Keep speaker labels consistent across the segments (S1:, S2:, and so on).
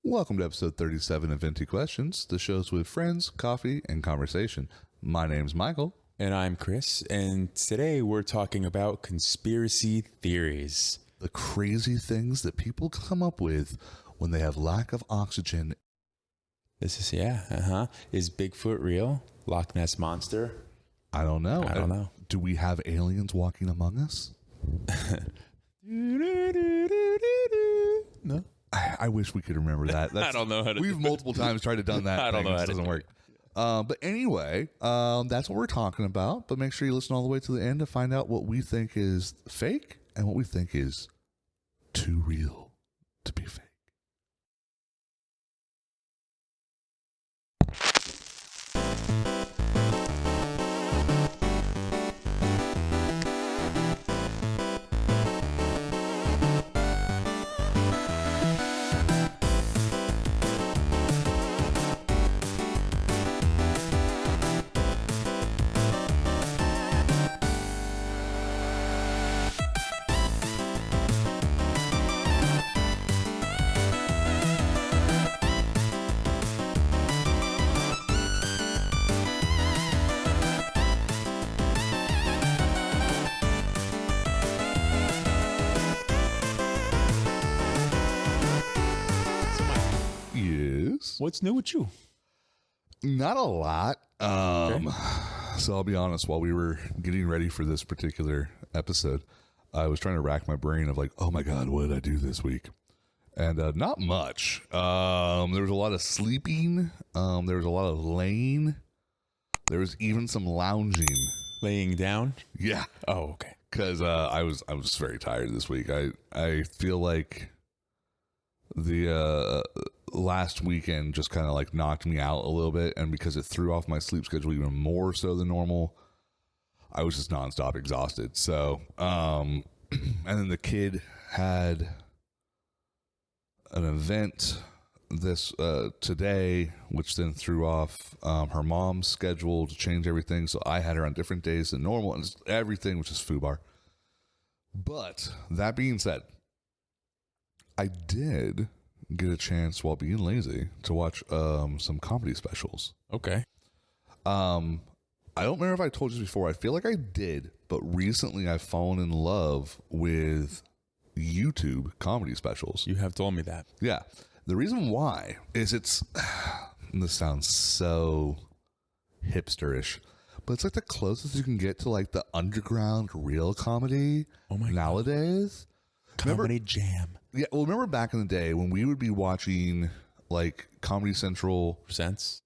S1: Welcome to episode 37 of Venti Questions, the show's with friends, coffee, and conversation. My name's Michael.
S2: And I'm Chris, and today we're talking about conspiracy theories.
S1: The crazy things that people come up with when they have lack of oxygen.
S2: Is Bigfoot real? Loch Ness Monster?
S1: I don't know.
S2: I don't know.
S1: Do we have aliens walking among us?
S2: No.
S1: I wish we could remember that.
S2: I don't know how to.
S1: We've multiple times tried to done that.
S2: I don't know how to.
S1: It doesn't work. But anyway, that's what we're talking about. But make sure you listen all the way to the end to find out what we think is fake and what we think is too real to be fake.
S2: What's new with you?
S1: Not a lot. So I'll be honest, while we were getting ready for this particular episode, I was trying to rack my brain of like, oh my God, what did I do this week? And not much. There was a lot of sleeping. There was a lot of laying. There was even some lounging.
S2: Laying down?
S1: Yeah.
S2: Oh, okay.
S1: Because I was very tired this week. I feel like the last weekend just kind of like knocked me out a little bit, and because it threw off my sleep schedule even more so than normal, I was just nonstop exhausted. So and then the kid had an event this today, which then threw off her mom's schedule to change everything, so I had her on different days than normal, and just everything was just foobar. But that being said, I did get a chance while being lazy to watch some comedy specials.
S2: Okay.
S1: I don't remember if I told you before. I feel like I did, but recently I've fallen in love with YouTube comedy specials.
S2: You have told me that.
S1: Yeah. The reason why is this sounds so hipsterish, but it's like the closest you can get to like the underground real comedy nowadays.
S2: Comedy Jam.
S1: Yeah, well, remember back in the day when we would be watching like Comedy Central
S2: Presents?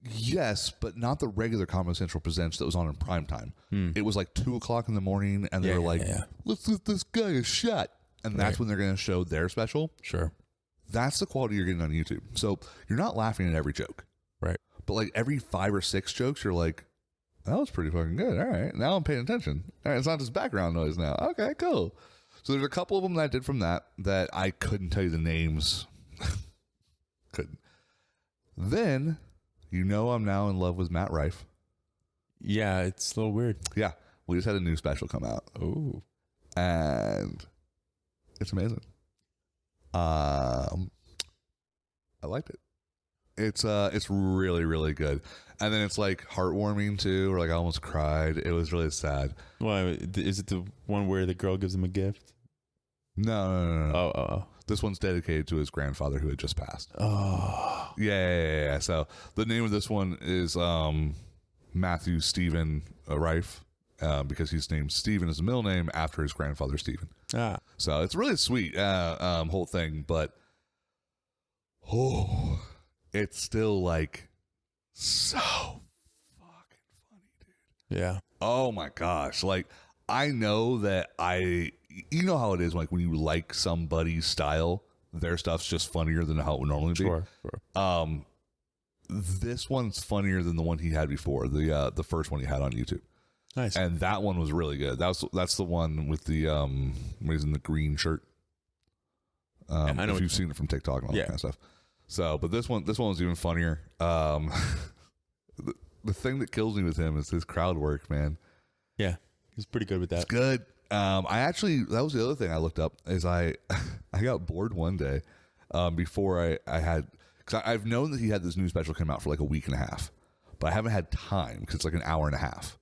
S1: Yes, but not the regular Comedy Central Presents that was on in prime time. It was like 2 o'clock in the morning, and they were like, let's give this guy a shot. And that's when they're going to show their special.
S2: Sure.
S1: That's the quality you're getting on YouTube. So you're not laughing at every joke.
S2: Right.
S1: But like every 5 or 6 jokes, you're like, that was pretty fucking good. All right, now I'm paying attention. All right, it's not just background noise now. Okay, cool. So there's a couple of them that I did from that I couldn't tell you the names. Couldn't. Then, I'm now in love with Matt Rife.
S2: Yeah, it's a little weird.
S1: Yeah, we just had a new special come out.
S2: Oh.
S1: And it's amazing. I liked it. It's really, really good. And then it's like heartwarming too, or like I almost cried. It was really sad.
S2: Why, is it the one where the girl gives him a gift?
S1: No.
S2: Oh.
S1: This one's dedicated to his grandfather who had just passed.
S2: Oh.
S1: Yeah. So the name of this one is Matthew Stephen Rife, because he's named Stephen as a middle name after his grandfather Stephen.
S2: Ah.
S1: So it's really sweet whole thing, but it's still like so fucking funny, dude.
S2: Yeah.
S1: Oh my gosh. Like, I know that you know how it is, like when you like somebody's style, their stuff's just funnier than how it would normally be.
S2: Sure.
S1: This one's funnier than the one he had before, the first one he had on YouTube.
S2: Nice.
S1: And that one was really good. That's the one with the where he's in the green shirt. I know if you've seen it from TikTok and all that kind of stuff. So, but this one was even funnier. The thing that kills me with him is his crowd work, man.
S2: Yeah, he's pretty good with that.
S1: It's good. That was the other thing I looked up is I got bored one day before I had, because I've known that he had this new special come out for like a week and a half, but I haven't had time because it's like an hour and a half.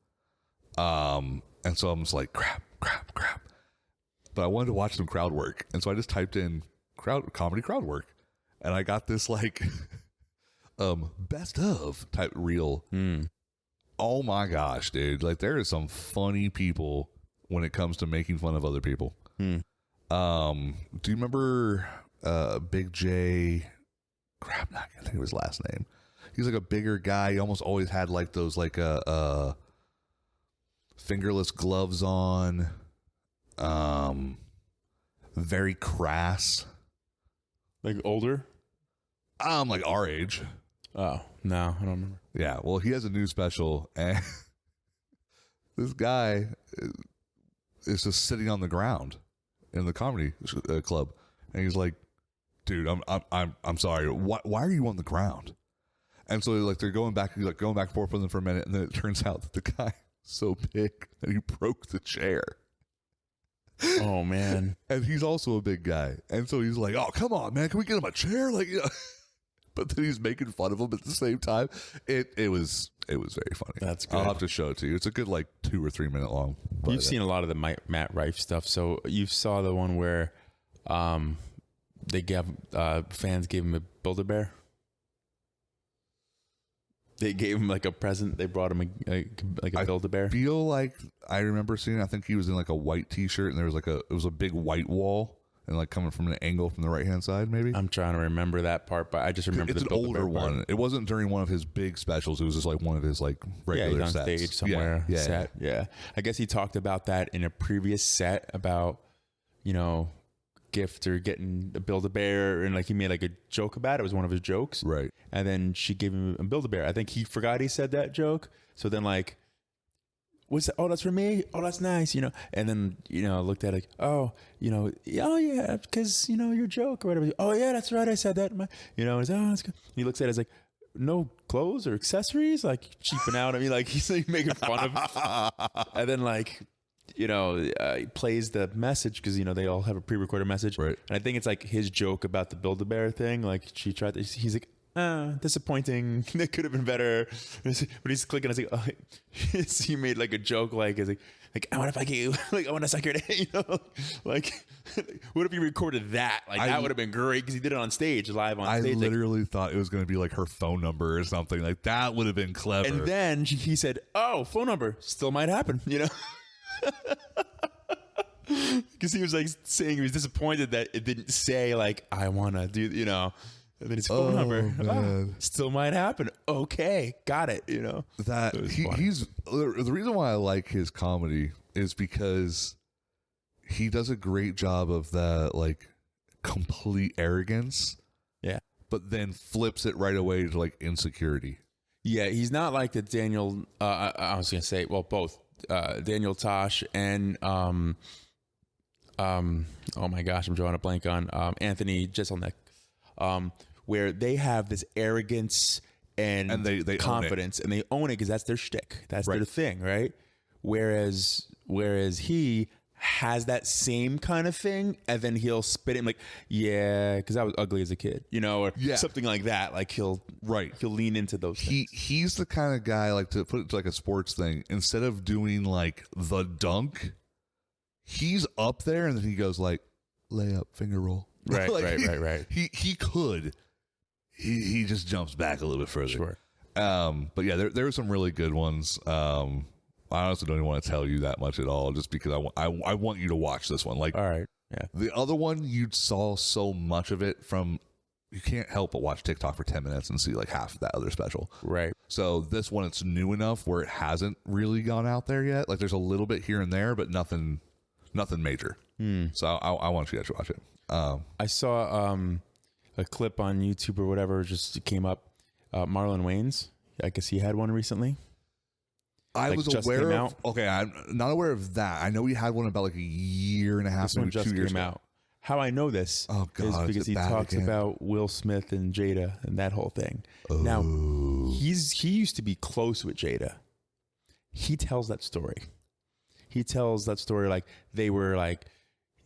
S1: And so I'm just like, crap. But I wanted to watch some crowd work. And so I just typed in comedy crowd work. And I got this like best of type reel. Oh my gosh, dude. Like there are some funny people when it comes to making fun of other people. Do you remember Big J? Crap, I can't think of his last name. He's like a bigger guy. He almost always had like those like fingerless gloves on. Very crass.
S2: Like older?
S1: Like our age.
S2: Oh, no, I don't remember.
S1: Yeah, well, he has a new special, and this guy is just sitting on the ground in the comedy club, and he's like, "Dude, I'm sorry. Why are you on the ground?" And so like they're going back and forth with him for a minute, and then it turns out that the guy is so big that he broke the chair.
S2: Oh man!
S1: And he's also a big guy, and so he's like, "Oh, come on, man, can we get him a chair?" Like, you know. But then he's making fun of him at the same time. It was very funny.
S2: That's good.
S1: I'll have to show it to you. It's a good like 2 or 3 minute long. But,
S2: You've seen a lot of the Matt Rife stuff. So you saw the one where they gave fans gave him a Build-A-Bear. They gave him like a present. They brought him a Build-A-Bear.
S1: I feel like I remember seeing. I think he was in like a white T-shirt, and there was like it was a big white wall, and like coming from an angle from the right hand side. Maybe
S2: I'm trying to remember that part, but I just remember
S1: it's
S2: the
S1: an older
S2: Build-A-Bear
S1: one.
S2: part.
S1: It wasn't during one of his big specials. It was just like one of his like regular
S2: he's on
S1: sets.
S2: stage somewhere.
S1: Yeah.
S2: Set. Yeah. I guess he talked about that in a previous set about, gift or getting a Build-A-Bear, and like he made like a joke about it. It was one of his jokes.
S1: Right.
S2: And then she gave him a Build-A-Bear. I think he forgot he said that joke. So then like, what's that? Oh, that's for me. Oh, that's nice. And then, looked at it like, oh yeah, because, your joke or whatever. Oh yeah, that's right. I said that. And he's, oh, that's good. And he looks at it as like, no clothes or accessories, like cheaping out. I mean, like he's like making fun of. And then like, he plays the message because, they all have a pre-recorded message.
S1: Right.
S2: And I think it's like his joke about the Build-A-Bear thing. Like he's like, disappointing. It could have been better. But he's clicking. I was like, oh. He made like a joke, like I want to fuck you. Like I want to suck your dick. Like what if you recorded that? Like that would have been great because he did it on stage, live on stage.
S1: I literally thought it was going to be like her phone number or something. Like that would have been clever.
S2: And then he said, "Oh, phone number still might happen." Because he was like saying he was disappointed that it didn't say like I want to do, and then his phone number still might happen. Okay, got it.
S1: That he's the reason why I like his comedy is because he does a great job of that like complete arrogance.
S2: Yeah,
S1: but then flips it right away to like insecurity.
S2: Yeah, he's not like the Daniel. I was gonna say, well, both Daniel Tosh and oh my gosh, I'm drawing a blank on Anthony Jeselnik. Where they have this arrogance and
S1: they
S2: confidence, and they own it because that's their shtick. That's their thing, right? Whereas he has that same kind of thing, and then he'll spit it like, yeah, because I was ugly as a kid, or something like that. Like he'll lean into those things.
S1: He's the kind of guy, like, to put it to like a sports thing, instead of doing like the dunk, he's up there and then he goes like layup, finger roll.
S2: Right,
S1: like
S2: right.
S1: He could. He just jumps back a little bit further.
S2: Sure.
S1: But yeah, there were some really good ones. I honestly don't even want to tell you that much at all, just because I want you to watch this one. Like,
S2: all right, yeah.
S1: The other one, you saw so much of it from. You can't help but watch TikTok for 10 minutes and see like half of that other special.
S2: Right.
S1: So this one, it's new enough where it hasn't really gone out there yet. Like there's a little bit here and there, but nothing major. So I want you guys to watch it.
S2: I saw a clip on YouTube or whatever just came up. Marlon Wayans, I guess he had one recently.
S1: I was aware of. Okay, I'm not aware of that. I know he had one about like a year and a half.
S2: This one just came out. How I know this is because he talks about Will Smith and Jada and that whole thing. Oh. Now he used to be close with Jada. He tells that story. Like they were like,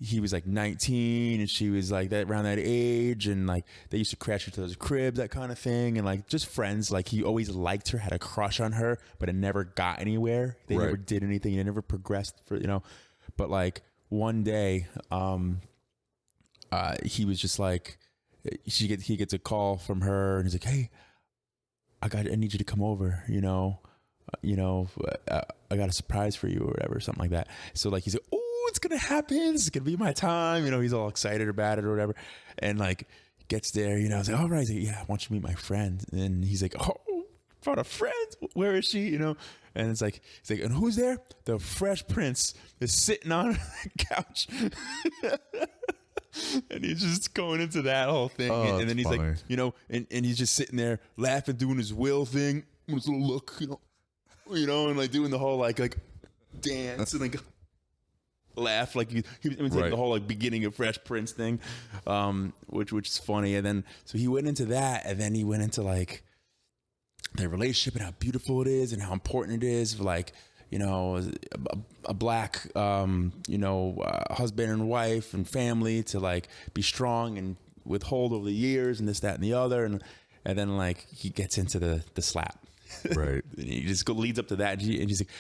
S2: he was like 19 and she was like that around that age, and like they used to crash into those cribs, that kind of thing, and like just friends. Like he always liked her, had a crush on her, but it never got anywhere. They never did anything. They never progressed for, you know. But like one day, he was just like, he gets a call from her, and he's like, hey, I need you to come over, you know, I got a surprise for you or whatever, something like that. So like he's like, oh, it's gonna happen, this is gonna be my time, you know. He's all excited about it or whatever, and like gets there, you know. I was like, all right. He's like, yeah, I want you to meet my friend. And he's like, oh, brought a friend, where is she, you know? And it's like, he's like, and who's there? The Fresh Prince is sitting on the couch. And he's just going into that whole thing. And then he's funny. Like, you know, and he's just sitting there laughing, doing his will thing, with his little look, you know, and like doing the whole like dance and like laugh, like he was like the whole like beginning of Fresh Prince thing, which is funny. And then so he went into that, and then he went into like their relationship and how beautiful it is and how important it is for, like, you know, a black husband and wife and family to like be strong and withhold over the years and this, that, and the other, and then like he gets into the slap,
S1: right?
S2: And he just leads up to that, and he's like,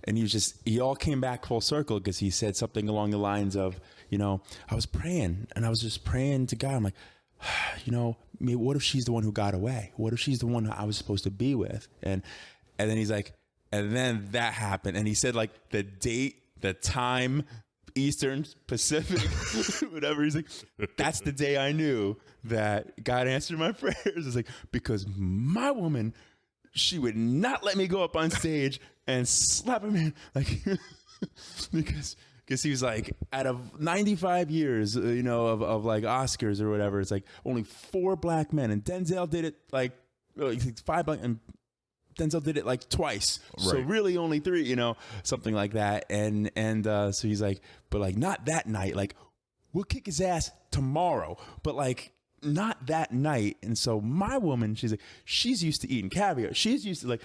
S2: and he all came back full circle because he said something along the lines of, you know, I was praying and I was just praying to God. I'm like, you know, maybe what if she's the one who got away? What if she's the one I was supposed to be with? And then he's like, and then that happened. And he said like the date, the time, Eastern, Pacific, whatever. He's like, that's the day I knew that God answered my prayers. It's like, because my woman, she would not let me go up on stage and slap him in, like, because he was like, out of 95 years, you know, of like Oscars or whatever, it's like only 4 black men, and Denzel did it like 5 black, and Denzel did it like twice, so really only 3, you know, something like that. And so he's like, but like not that night, like we'll kick his ass tomorrow, but like not that night. And so my woman, she's like, she's used to eating caviar, she's used to like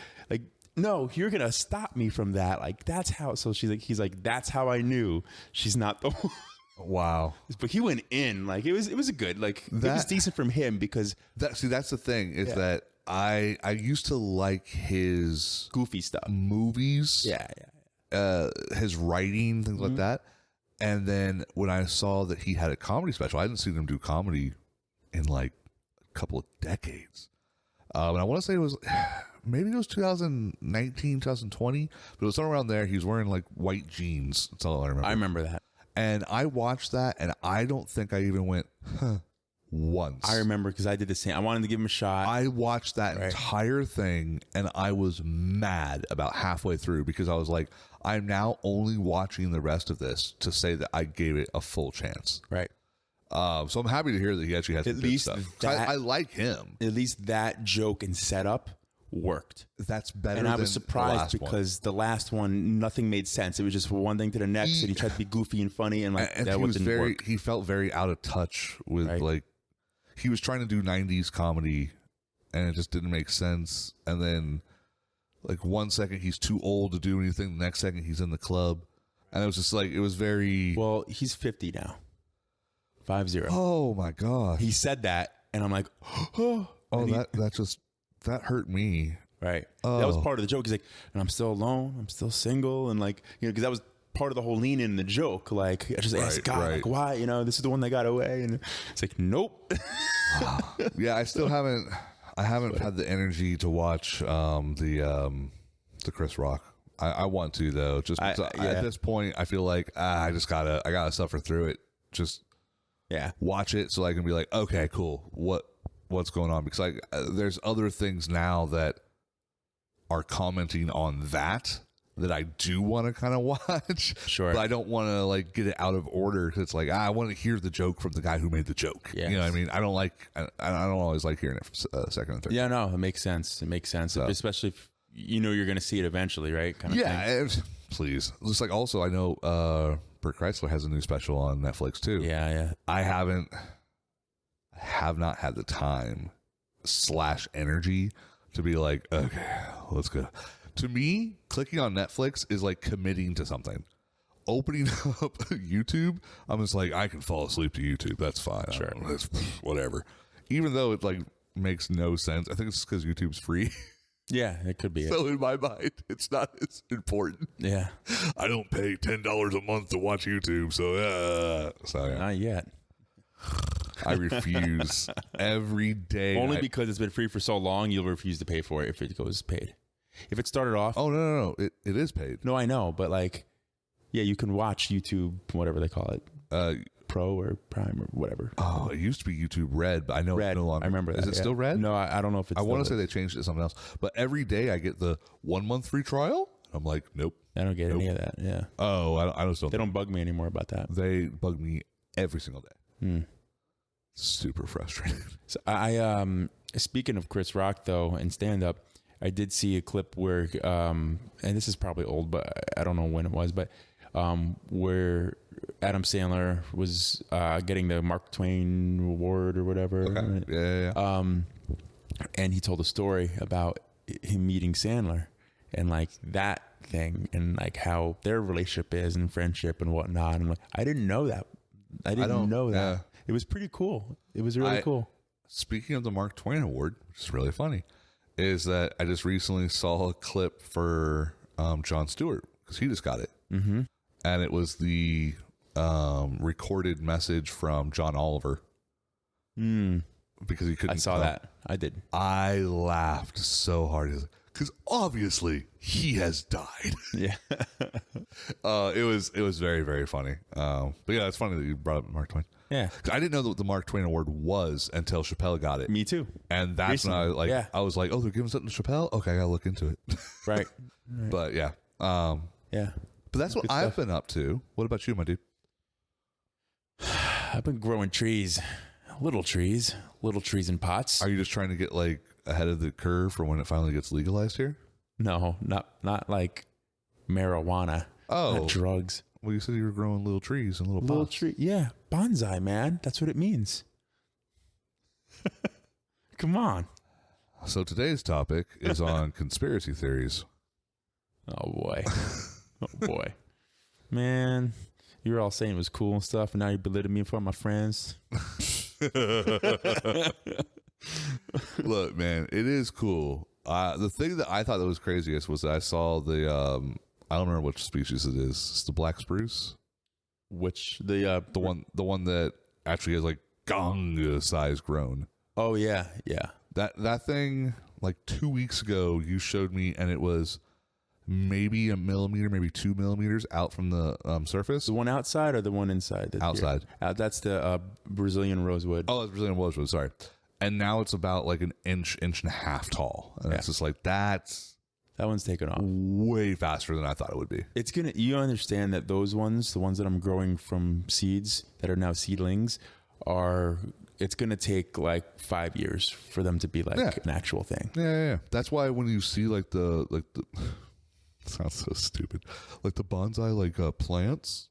S2: no, you're gonna stop me from that. Like that's how. So he's like, that's how I knew she's not the one.
S1: Wow.
S2: But he went in, like it was a good, like it was decent from him, because
S1: that's the thing is that I used to like his
S2: goofy stuff,
S1: movies, his writing, things like that. And then when I saw that he had a comedy special, I hadn't seen him do comedy in like a couple of decades. And I want to say it was maybe it was 2019, 2020, but it was somewhere around there. He was wearing like white jeans. That's all I remember.
S2: I remember that.
S1: And I watched that, and I don't think I even went, once.
S2: I remember because I did the same. I wanted to give him a shot.
S1: I watched that entire thing, and I was mad about halfway through, because I was like, I'm now only watching the rest of this to say that I gave it a full chance.
S2: Right.
S1: So I'm happy to hear that he actually has some good stuff. I like him.
S2: At least that joke and setup worked.
S1: That's better.
S2: And I was
S1: than
S2: surprised
S1: the
S2: because the last one, nothing made sense. It was just one thing to the next, and he tried to be goofy and funny, and like
S1: and
S2: that didn't work.
S1: He felt very out of touch with like, he was trying to do 90s comedy, and it just didn't make sense. And then like one second he's too old to do anything, the next second he's in the club, and it was just like, it was very.
S2: Well, he's 50 now. 50.
S1: Oh my god.
S2: He said that, and I'm like, oh,
S1: that hurt me.
S2: Right.
S1: Oh.
S2: That was part of the joke. He's like, and I'm still alone, I'm still single, and like, you know, because that was part of the whole lean in the joke. Like, I just asked God, like, why? You know, this is the one that got away, and it's like, nope.
S1: Yeah, I still haven't. I haven't had the energy to watch the Chris Rock. I want to though. Just at this point, I feel like I gotta suffer through it. Just watch it so I can be like, okay, cool. What's going on? Because like there's other things now that are commenting on that I do want to kind of watch. Sure. But I don't want to like get it out of order, because it's like, I want to hear the joke from the guy who made the joke. Yes. You know what I mean? I don't always like hearing it from second and third.
S2: Yeah, no, it makes sense. It makes sense. So, especially if you know you're going to see it eventually, right? Kind of thing.
S1: Please. Just like, also, I know Bert Kreisler has a new special on Netflix too.
S2: Yeah.
S1: I have not had the time / energy to be like, okay, let's go. To me, clicking on Netflix is like committing to something. opening up YouTube, I'm just like, I can fall asleep to YouTube. That's fine.
S2: Sure.
S1: That's whatever. Even though it like makes no sense. I think it's because YouTube's free.
S2: Yeah, it could be.
S1: So in my mind, it's not as important.
S2: Yeah.
S1: I don't pay $10 a month to watch YouTube. So yeah.
S2: Not yet.
S1: I refuse every day.
S2: Only because it's been free for so long, you'll refuse to pay for it if it goes paid. If it started off...
S1: Oh, no. It is paid.
S2: No, I know. But like, yeah, you can watch YouTube, whatever they call it. Pro or Prime or whatever.
S1: Oh, it used to be YouTube Red, but I know
S2: Red.
S1: it's no longer.
S2: I remember that.
S1: Is it still Red?
S2: No, I don't know if it's...
S1: I want to say they changed it to something else. But every day I get the 1 month free trial. I'm like, nope.
S2: I don't get any of that. Yeah.
S1: Oh, I just don't.
S2: They don't bug me anymore about that.
S1: They bug me every single day. Super frustrating.
S2: So I speaking of Chris Rock though and stand up, I did see a clip where and this is probably old, but I don't know when it was, but where Adam Sandler was getting the Mark Twain Award or whatever.
S1: Okay. Yeah.
S2: And he told a story about him meeting Sandler and like that thing and like how their relationship is and friendship and whatnot. And like, I didn't know that. I didn't know that.
S1: Yeah.
S2: It was pretty cool. It was really cool.
S1: Speaking of the Mark Twain Award, which is really funny, is that I just recently saw a clip for Jon Stewart because he just got it. Mm-hmm. And it was the recorded message from John Oliver. Because he couldn't.
S2: I saw that. I did.
S1: I laughed so hard because obviously he has died.
S2: Yeah.
S1: It was very, very funny. But yeah, it's funny that you brought up Mark Twain.
S2: Yeah.
S1: 'Cause I didn't know what the Mark Twain Award was until Chappelle got it.
S2: Me too.
S1: And that's when I was like, oh, they're giving something to Chappelle? Okay, I gotta look into it.
S2: Right.
S1: But yeah.
S2: Yeah.
S1: But that's what I've been up to. What about you, my dude?
S2: I've been growing trees. Little trees in pots.
S1: Are you just trying to get like ahead of the curve for when it finally gets legalized here?
S2: No, not like marijuana.
S1: Oh.
S2: Not drugs.
S1: Well, you said you were growing little trees and
S2: Little
S1: pots.
S2: tree. Yeah. Bonsai, man. That's what it means. Come on.
S1: So today's topic is on conspiracy theories.
S2: Oh boy. Oh boy. Man, you were all saying it was cool and stuff, and now you're belittling me in front of my friends.
S1: Look, man, it is cool. The thing that I thought that was craziest was that I saw the I don't remember which species it is. It's the black spruce.
S2: Which the
S1: one that actually has like gong size grown.
S2: Oh yeah, yeah.
S1: That thing like 2 weeks ago you showed me, and it was maybe a millimeter, maybe 2 millimeters out from the surface.
S2: The one outside or the one inside?
S1: Outside.
S2: That's the Brazilian rosewood.
S1: Oh, that's Brazilian rosewood. Sorry. And now it's about like an inch and a half tall, and it's just like that
S2: one's taken off
S1: way faster than I thought it would be.
S2: It's gonna. You understand that those ones, the ones that I'm growing from seeds that are now seedlings, are. It's gonna take like 5 years for them to be like an actual thing.
S1: Yeah. That's why when you see like the sounds so stupid, like the bonsai like plants,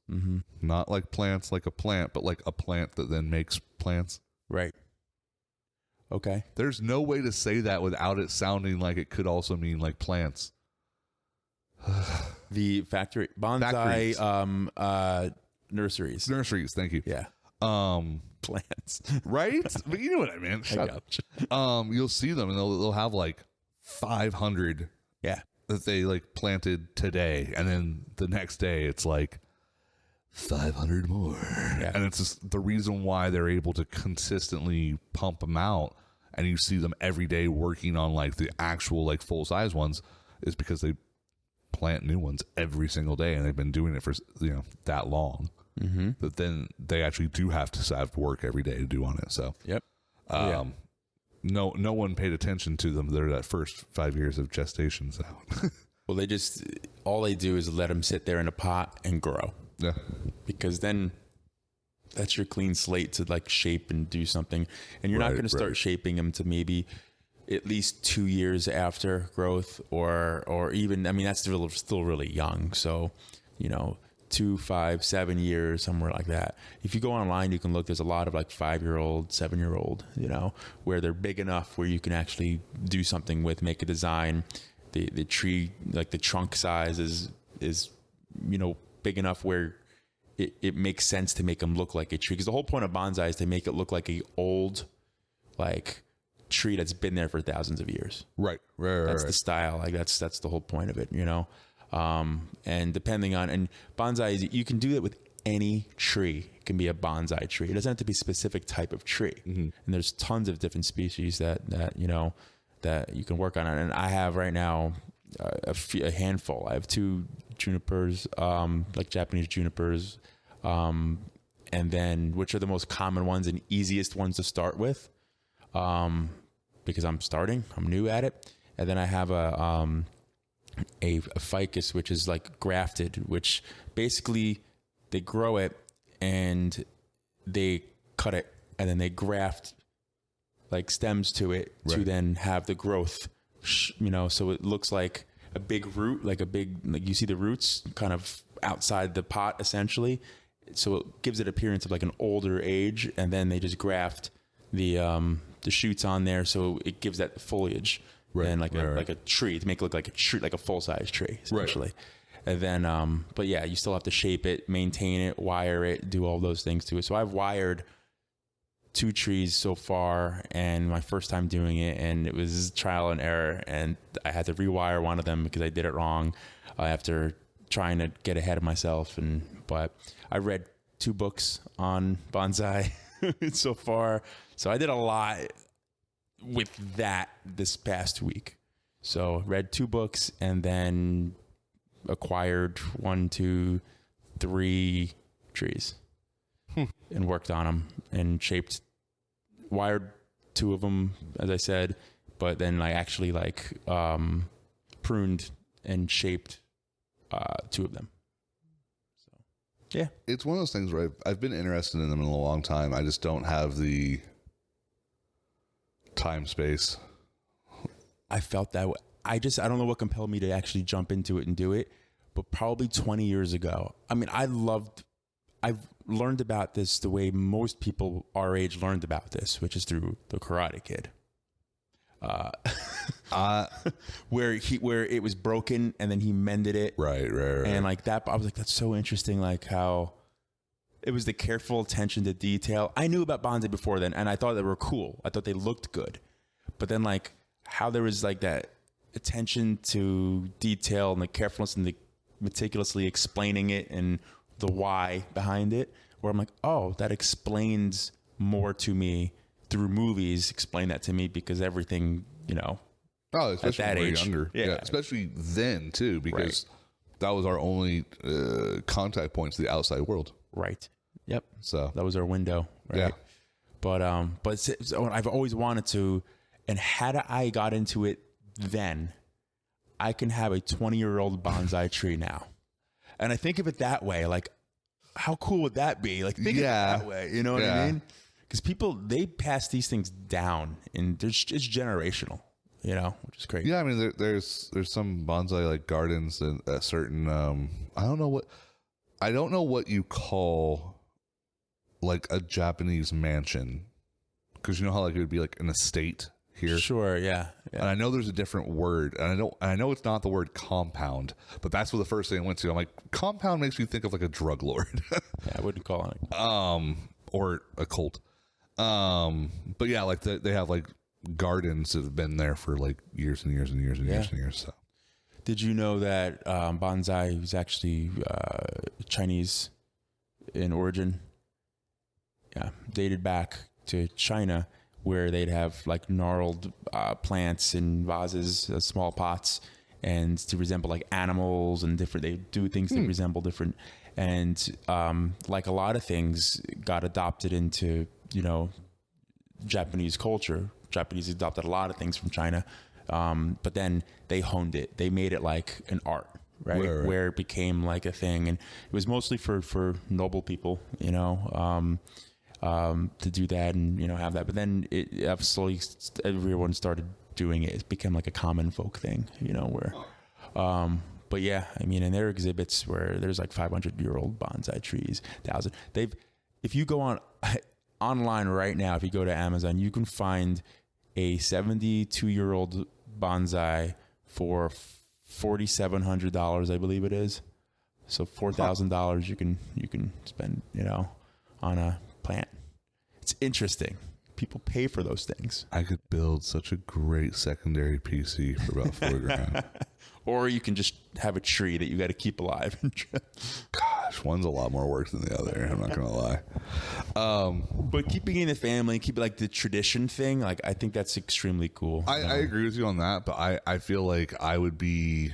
S1: not like plants like a plant, but like a plant that then makes plants.
S2: Right. Okay.
S1: There's no way to say that without it sounding like it could also mean like plants.
S2: The factory bonsai nurseries.
S1: Nurseries, thank you.
S2: Yeah. Plants.
S1: Right? But you know what I mean. Shut up. You'll see them and they'll have like 500 that they like planted today, and then the next day it's like 500 more. Yeah. And it's just the reason why they're able to consistently pump them out, and you see them every day working on like the actual like full size ones, is because they plant new ones every single day, and they've been doing it for that long. But then they actually do have to work every day to do on it. So no one paid attention to them. They're that first 5 years of gestation. So
S2: well, all they do is let them sit there in a pot and grow.
S1: Yeah,
S2: because then that's your clean slate to like shape and do something, and you're not going to start shaping them to maybe at least 2 years after growth, or even, I mean, that's still really young. So 2, 5, 7 years, somewhere like that. If you go online, you can look. There's a lot of like 5-year-old, 7-year-old, where they're big enough where you can actually do something with, make a design. The tree, like the trunk size is big enough where it makes sense to make them look like a tree. Because the whole point of bonsai is to make it look like a old, like, tree that's been there for thousands of years.
S1: Right.
S2: That's the style. Like that's the whole point of it, you know? And depending on, and bonsai is, you can do it with any tree. It can be a bonsai tree. It doesn't have to be a specific type of tree. And there's tons of different species that, you know, that you can work on. And I have right now a handful. I have 2 junipers, like Japanese junipers, and then, which are the most common ones and easiest ones to start with, because I'm new at it. And then I have a ficus, which is like grafted, which basically they grow it and they cut it and then they graft like stems to it to then have the growth, you know, so it looks like a big root, like you see the roots kind of outside the pot essentially. So it gives it appearance of like an older age, and then they just graft the shoots on there. So it gives that foliage and like a tree to make it look like a tree, like a full size tree essentially. And then, but yeah, you still have to shape it, maintain it, wire it, do all those things to it. So I've wired 2 trees so far, and my first time doing it, and it was trial and error, and I had to rewire one of them because I did it wrong after trying to get ahead of myself. But I read 2 books on bonsai so far. So I did a lot with that this past week. So read 2 books and then acquired 1, 2, 3 trees and worked on them and wired 2 of them, as I said, but then I actually pruned and shaped 2 of them. So, yeah.
S1: It's one of those things where I've been interested in them in a long time. I just don't have the time space.
S2: I felt that way. I don't know what compelled me to actually jump into it and do it, but probably 20 years ago. I mean, I've learned about this the way most people our age learned about this, which is through the Karate Kid. Where it was broken and then he mended it.
S1: Right.
S2: And like that, I was like, that's so interesting. Like how it was the careful attention to detail. I knew about bonsai before then, and I thought they were cool. I thought they looked good, but then like how there was like that attention to detail and the carefulness and the meticulously explaining it and the why behind it, where I'm like, oh, that explains more to me through movies. Explain that to me, because everything, you know,
S1: especially
S2: at that
S1: when
S2: age,
S1: we're younger. Yeah, especially then too, because that was our only contact point to the outside world.
S2: Right. Yep.
S1: So
S2: that was our window. Right?
S1: Yeah.
S2: But so I've always wanted to, and had I got into it then, I can have a 20-year-old bonsai tree now. And I think of it that way, like, how cool would that be? Like, think of it that way, you know what I mean? Because people, they pass these things down, and it's generational, you know, which is crazy.
S1: Yeah, I mean, there's some bonsai like gardens and a certain I don't know what you call like a Japanese mansion, because you know how like it would be like an estate here.
S2: Sure, yeah.
S1: And I know there's a different word, and I know it's not the word compound, but that's what the first thing I went to. I'm like, compound makes me think of like a drug lord.
S2: Yeah, I wouldn't call it.
S1: Or a cult. But yeah, like they have like gardens that have been there for like years and years and years and years and years. So,
S2: did you know that bonsai was actually Chinese in origin? Yeah, dated back to China, where they'd have like gnarled plants in vases, small pots, and to resemble like animals and different. They do things that resemble different, and like a lot of things got adopted into, you know, Japanese culture. Japanese adopted a lot of things from China, but then they honed it. They made it like an art, right? Where it became like a thing, and it was mostly for noble people, you know. To do that and, you know, have that. But then it slowly, everyone started doing it. It became like a common folk thing, you know, where, but yeah, I mean, and there are exhibits where there's like 500-year-old bonsai trees, 1,000. If you go online right now, if you go to Amazon, you can find a 72-year-old bonsai for $4,700, I believe it is. So $4,000 you can spend, on a plant. It's interesting. People pay for those things.
S1: I could build such a great secondary PC for about $4,000.
S2: Or you can just have a tree that you got to keep alive.
S1: Gosh, one's a lot more work than the other. I'm not going to lie.
S2: But keeping it in the family, keep like the tradition thing, like I think that's extremely cool.
S1: I agree with you on that, but I feel like I would be,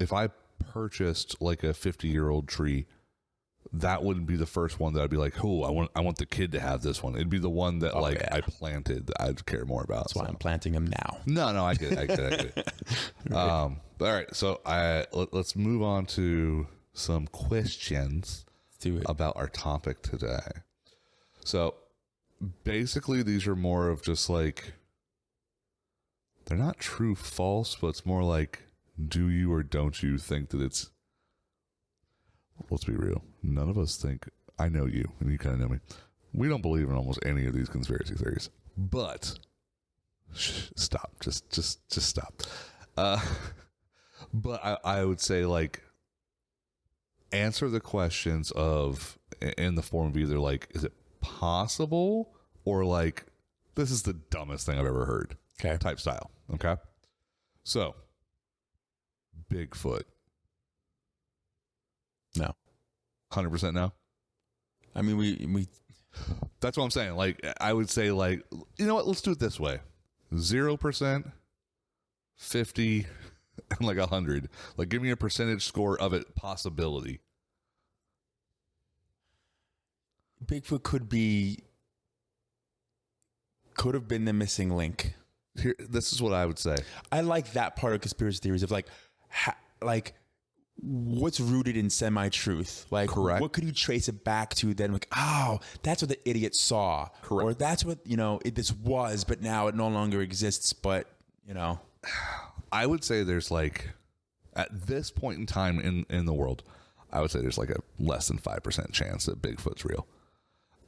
S1: if I purchased like a 50-year-old tree, that wouldn't be the first one that I'd be like, oh, I want the kid to have this one. It'd be the one that I planted that I'd care more about.
S2: That's why I'm planting them now.
S1: No, I get it. Right. But all right, so let's move on to some questions about our topic today. So basically, these are more of just like, they're not true false, but it's more like, do you or don't you think that it's, let's be real, none of us think, I know you, and you kind of know me, we don't believe in almost any of these conspiracy theories, but stop, just stop. But I would say, like, answer the questions of, in the form of either like, is it possible, or like, this is the dumbest thing I've ever heard,
S2: okay,
S1: type style. Okay, so Bigfoot,
S2: no,
S1: 100% no.
S2: I mean, we
S1: that's what I'm saying. Like, I would say, like, you know what, let's do it this way: 0%, 50, and like 100. Like, give me a percentage score of it, possibility.
S2: Bigfoot could have been the missing link.
S1: Here, this is what I would say.
S2: I like that part of conspiracy theories of like what's rooted in semi-truth. Like,
S1: correct,
S2: what could you trace it back to then? Like, oh, that's what the idiot saw.
S1: Correct.
S2: Or that's what, this was, but now it no longer exists. But,
S1: I would say there's like, at this point in time in the world, I would say there's like a less than 5% chance that Bigfoot's real.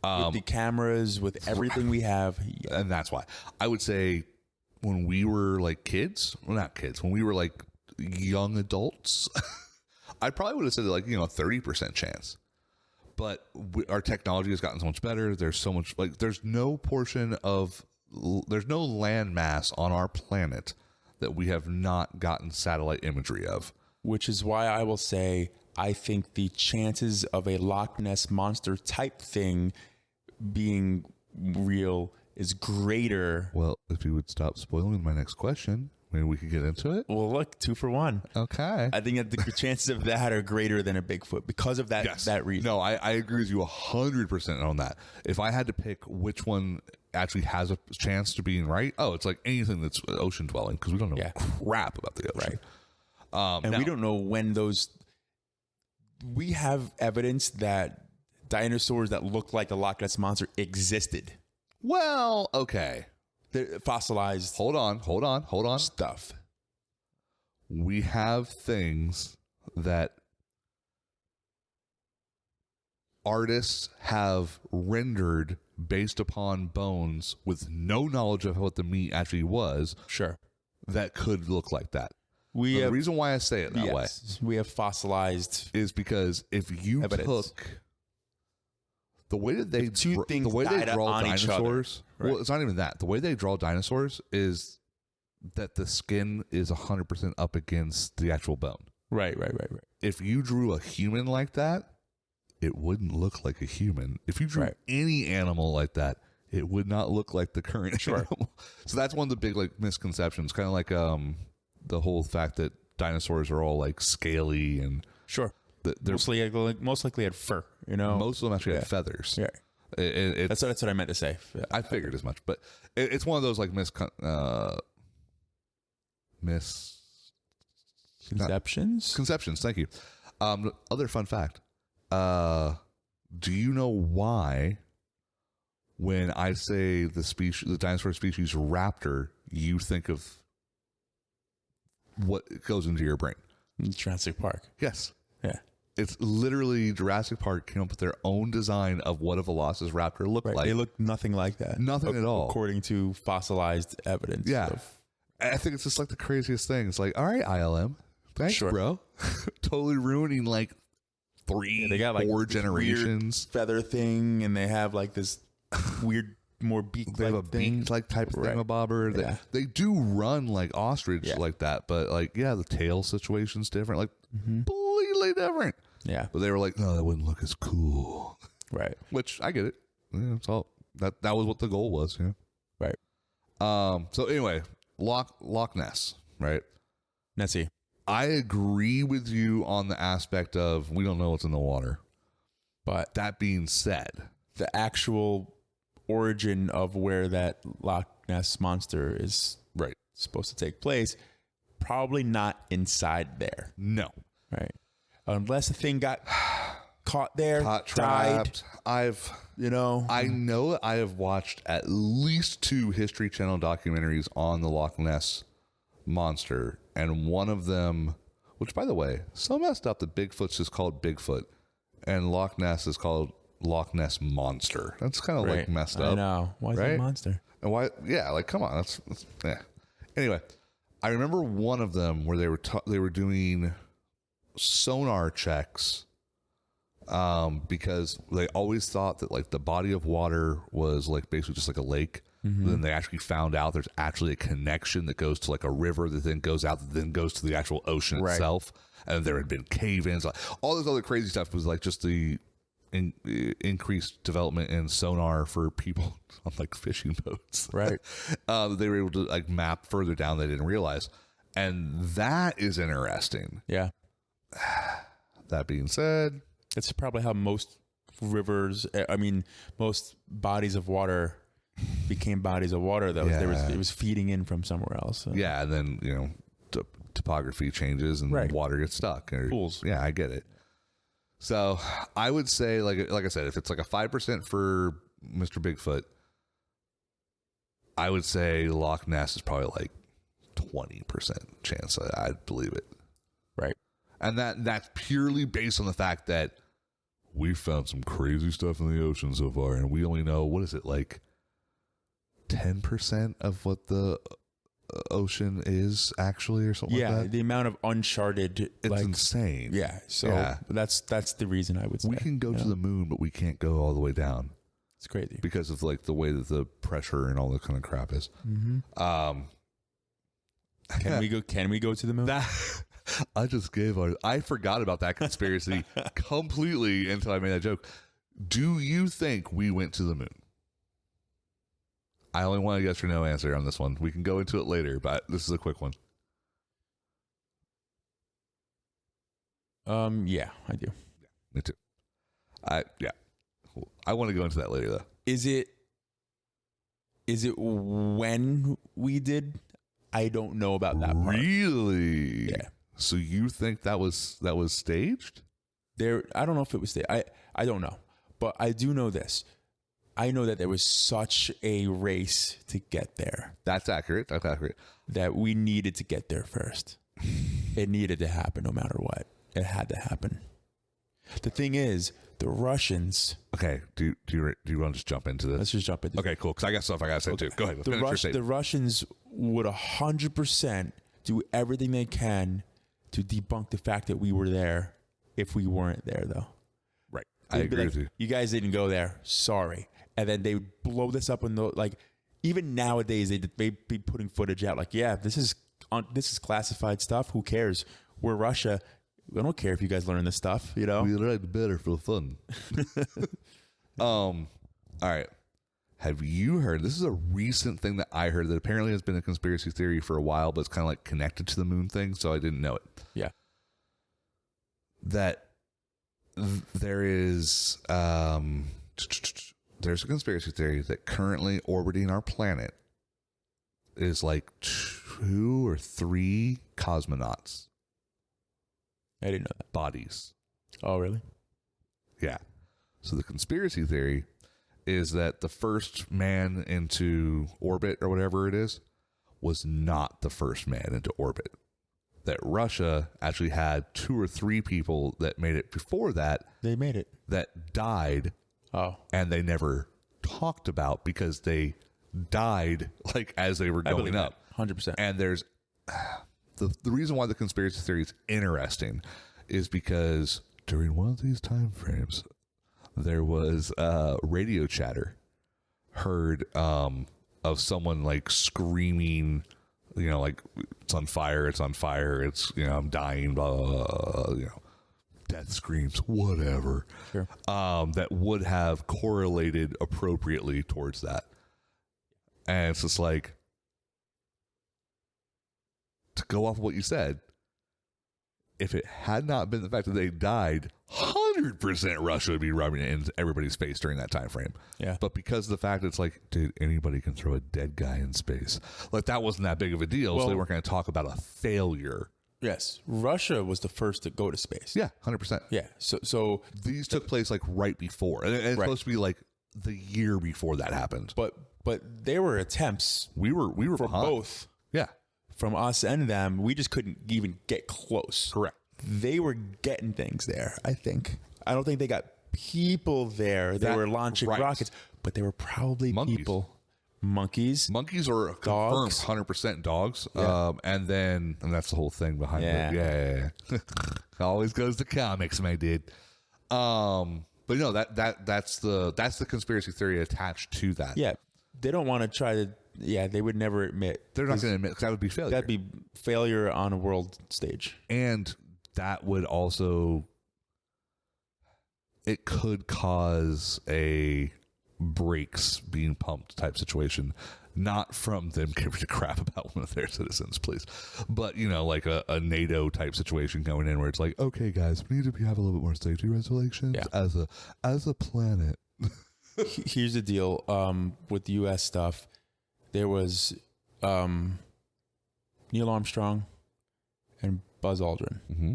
S2: With the cameras, with everything we have. Yeah.
S1: And that's why I would say, when we were like kids, well, not kids, when we were like young adults, I probably would have said like, 30% chance. But our technology has gotten so much better. There's so much, like, there's no land mass on our planet that we have not gotten satellite imagery of.
S2: Which is why I will say, I think the chances of a Loch Ness monster type thing being real is greater.
S1: Well, if you would stop spoiling my next question, maybe we could get into it.
S2: Well, look, 2 for 1.
S1: Okay.
S2: I think that the chances of that are greater than a Bigfoot because of that,
S1: yes,
S2: that reason.
S1: No, I agree with you 100% on that. If I had to pick which one actually has a chance to being right, it's like anything that's ocean dwelling, because we don't know crap about the ocean.
S2: Right. And we don't know when those... We have evidence that dinosaurs that look like the Loch Ness monster existed.
S1: Well, okay.
S2: They're fossilized.
S1: Hold on.
S2: Stuff.
S1: We have things that artists have rendered based upon bones with no knowledge of what the meat actually was.
S2: Sure.
S1: That could look like that.
S2: The
S1: reason why I say it that way,
S2: we have fossilized,
S1: is because if you
S2: evidence.
S1: took the way that they
S2: things
S1: the way they draw
S2: on
S1: dinosaurs,
S2: right.
S1: Well, it's not even that. The way they draw dinosaurs is that the skin is 100% up against the actual bone.
S2: Right.
S1: If you drew a human like that, it wouldn't look like a human. If you drew any animal like that, it would not look like the current animal. So that's one of the big like misconceptions. Kind of like the whole fact that dinosaurs are all like scaly and
S2: most likely had fur.
S1: Most of them actually had feathers.
S2: Yeah. That's what I meant to say. Yeah.
S1: I figured as much, but it's one of those like conceptions. Thank you. Other fun fact. Do you know why, when I say the dinosaur species raptor, you think of what goes into your brain?
S2: Jurassic Park.
S1: Yes.
S2: Yeah.
S1: It's literally Jurassic Park came up with their own design of what a velociraptor looked like.
S2: They look nothing like that.
S1: Nothing at all.
S2: According to fossilized evidence.
S1: Yeah. I think it's just like the craziest thing. It's like, all right, ILM. Thanks, bro. Totally ruining like three,
S2: They got like
S1: four
S2: this
S1: generations.
S2: weird feather thing, and they have like this weird, more beak.
S1: They have a beak like type of thingamabobber.
S2: Yeah.
S1: They do run like ostrich
S2: Yeah.
S1: like that, but like the tail situation's different, like completely different.
S2: Yeah.
S1: But they were like, no, that wouldn't look as cool.
S2: Right.
S1: Which I get it. Yeah, it's all that was what the goal was. Yeah.
S2: Right.
S1: So anyway, Loch Ness, right?
S2: Nessie.
S1: I agree with you on the aspect of we don't know what's in the water.
S2: But
S1: That being said,
S2: the actual origin of where that Loch Ness monster is
S1: right?
S2: supposed to take place, probably not inside there.
S1: No,
S2: Right. Unless the thing got caught there,
S1: caught
S2: died.
S1: trapped. I know that I have watched at least 2 History Channel documentaries on the Loch Ness monster, and one of them, which by the way, so messed up that Bigfoot's just called Bigfoot, and Loch Ness is called Loch Ness Monster. That's kind of like messed up.
S2: I know. Why is that a monster?
S1: And why? Yeah, like come on. That's yeah. Anyway, I remember one of them where they were doing sonar checks, because they always thought that like the body of water was like basically just like a lake. Mm-hmm. Then they actually found out there's actually a connection that goes to like a river that then goes out that then goes to the actual ocean itself. And there had been cave-ins, like, all this other crazy stuff was like just the increased development in sonar for people on like fishing boats.
S2: Right.
S1: They were able to like map further down they didn't realize. And that is interesting.
S2: Yeah.
S1: That being said,
S2: It's probably how most rivers, most bodies of water became bodies of water, though.
S1: Yeah.
S2: It was feeding in from somewhere else. So.
S1: yeah, and then, topography changes and water gets stuck.
S2: Pools.
S1: Yeah, I get it. So I would say, like I said, if it's like a 5% for Mr. Bigfoot, I would say Loch Ness is probably like 20% chance I'd believe it.
S2: Right.
S1: And that's purely based on the fact that we found some crazy stuff in the ocean so far, and we only know, what is it, like 10% of what the ocean is actually, or something like that?
S2: The amount of uncharted,
S1: it's insane.
S2: Yeah, so that's the reason I would say.
S1: We can go to the moon, but we can't go all the way down.
S2: It's crazy.
S1: Because of like the way that the pressure and all that kind of crap is.
S2: Mm-hmm. Can we go to the moon?
S1: I forgot about that conspiracy completely until I made that joke. Do you think we went to the moon? I only want a yes or no answer on this one. We can go into it later, but this is a quick one.
S2: Yeah, I do.
S1: Yeah, me too. I want to go into that later though.
S2: Is it when we did? I don't know about that part.
S1: Really?
S2: Yeah.
S1: So you think that was staged?
S2: I don't know if it was staged. I don't know. But I do know this. I know that there was such a race to get there.
S1: That's accurate.
S2: That we needed to get there first. It needed to happen no matter what. It had to happen. The thing is, the Russians...
S1: Okay, do you want to just jump into this?
S2: Let's just jump into
S1: Okay, cool, because I got stuff I got to say too. Go ahead.
S2: The Russians would 100% do everything they can to debunk the fact that we were there if we weren't there, though.
S1: Right. I agree with you.
S2: You guys didn't go there. Sorry. And then they blow this up in the, like, even nowadays they'd be putting footage out like, yeah, this is classified stuff. Who cares? We're Russia. We don't care if you guys learn this stuff, We
S1: write better for the fun. All right. Have you heard? This is a recent thing that I heard that apparently has been a conspiracy theory for a while, but it's kind of like connected to the moon thing, so I didn't know it.
S2: Yeah.
S1: That there is there's a conspiracy theory that currently orbiting our planet is like 2 or 3 cosmonauts.
S2: I didn't know that.
S1: Bodies.
S2: Oh, really?
S1: Yeah. So the conspiracy theory is that the first man into orbit or whatever it is was not the first man into orbit. That Russia actually had 2 or 3 people that made it before that.
S2: They made it.
S1: That died.
S2: Oh.
S1: And they never talked about because they died like as they were going up.
S2: 100%.
S1: And there's the reason why the conspiracy theory is interesting is because during one of these time frames, there was radio chatter heard of someone like screaming, you know, like it's on fire, it's, you know, I'm dying, blah, blah, blah, you know, death screams, whatever.
S2: Sure.
S1: That would have correlated appropriately towards that. And it's just like, to go off of what you said, if it had not been the fact that they died, 100% Russia would be rubbing it in everybody's face during that time frame.
S2: Yeah.
S1: But because of the fact that it's like, dude, anybody can throw a dead guy in space. Like, that wasn't that big of a deal, so they weren't going to talk about a failure.
S2: Yes. Russia was the first to go to space.
S1: Yeah, 100%.
S2: Yeah. So
S1: these took place like right before. And it's supposed to be like the year before that happened.
S2: But there were attempts
S1: We were
S2: for
S1: behind.
S2: both.
S1: Yeah.
S2: From us and them. We just couldn't even get close.
S1: Correct.
S2: They were getting things there, I think. I don't think they got people there. They were launching rockets, but they were probably people. Monkeys.
S1: Monkeys are confirmed 100% dogs.
S2: Yeah.
S1: And that's the whole thing behind it. Yeah. Always goes to comics, my dude. But no, that's the conspiracy theory attached to that.
S2: Yeah. They don't want to try to. Yeah, they would never admit.
S1: They're not going to admit, because that would be failure.
S2: That'd be failure on a world stage.
S1: And that would also, it could cause a brakes being pumped type situation, not from them giving a crap about one of their citizens, please, but, you know, like a NATO type situation going in where it's like, okay, guys, we need to have a little bit more safety regulations as a planet.
S2: Here's the deal with the U.S. stuff. There was Neil Armstrong and Buzz Aldrin.
S1: Mm-hmm.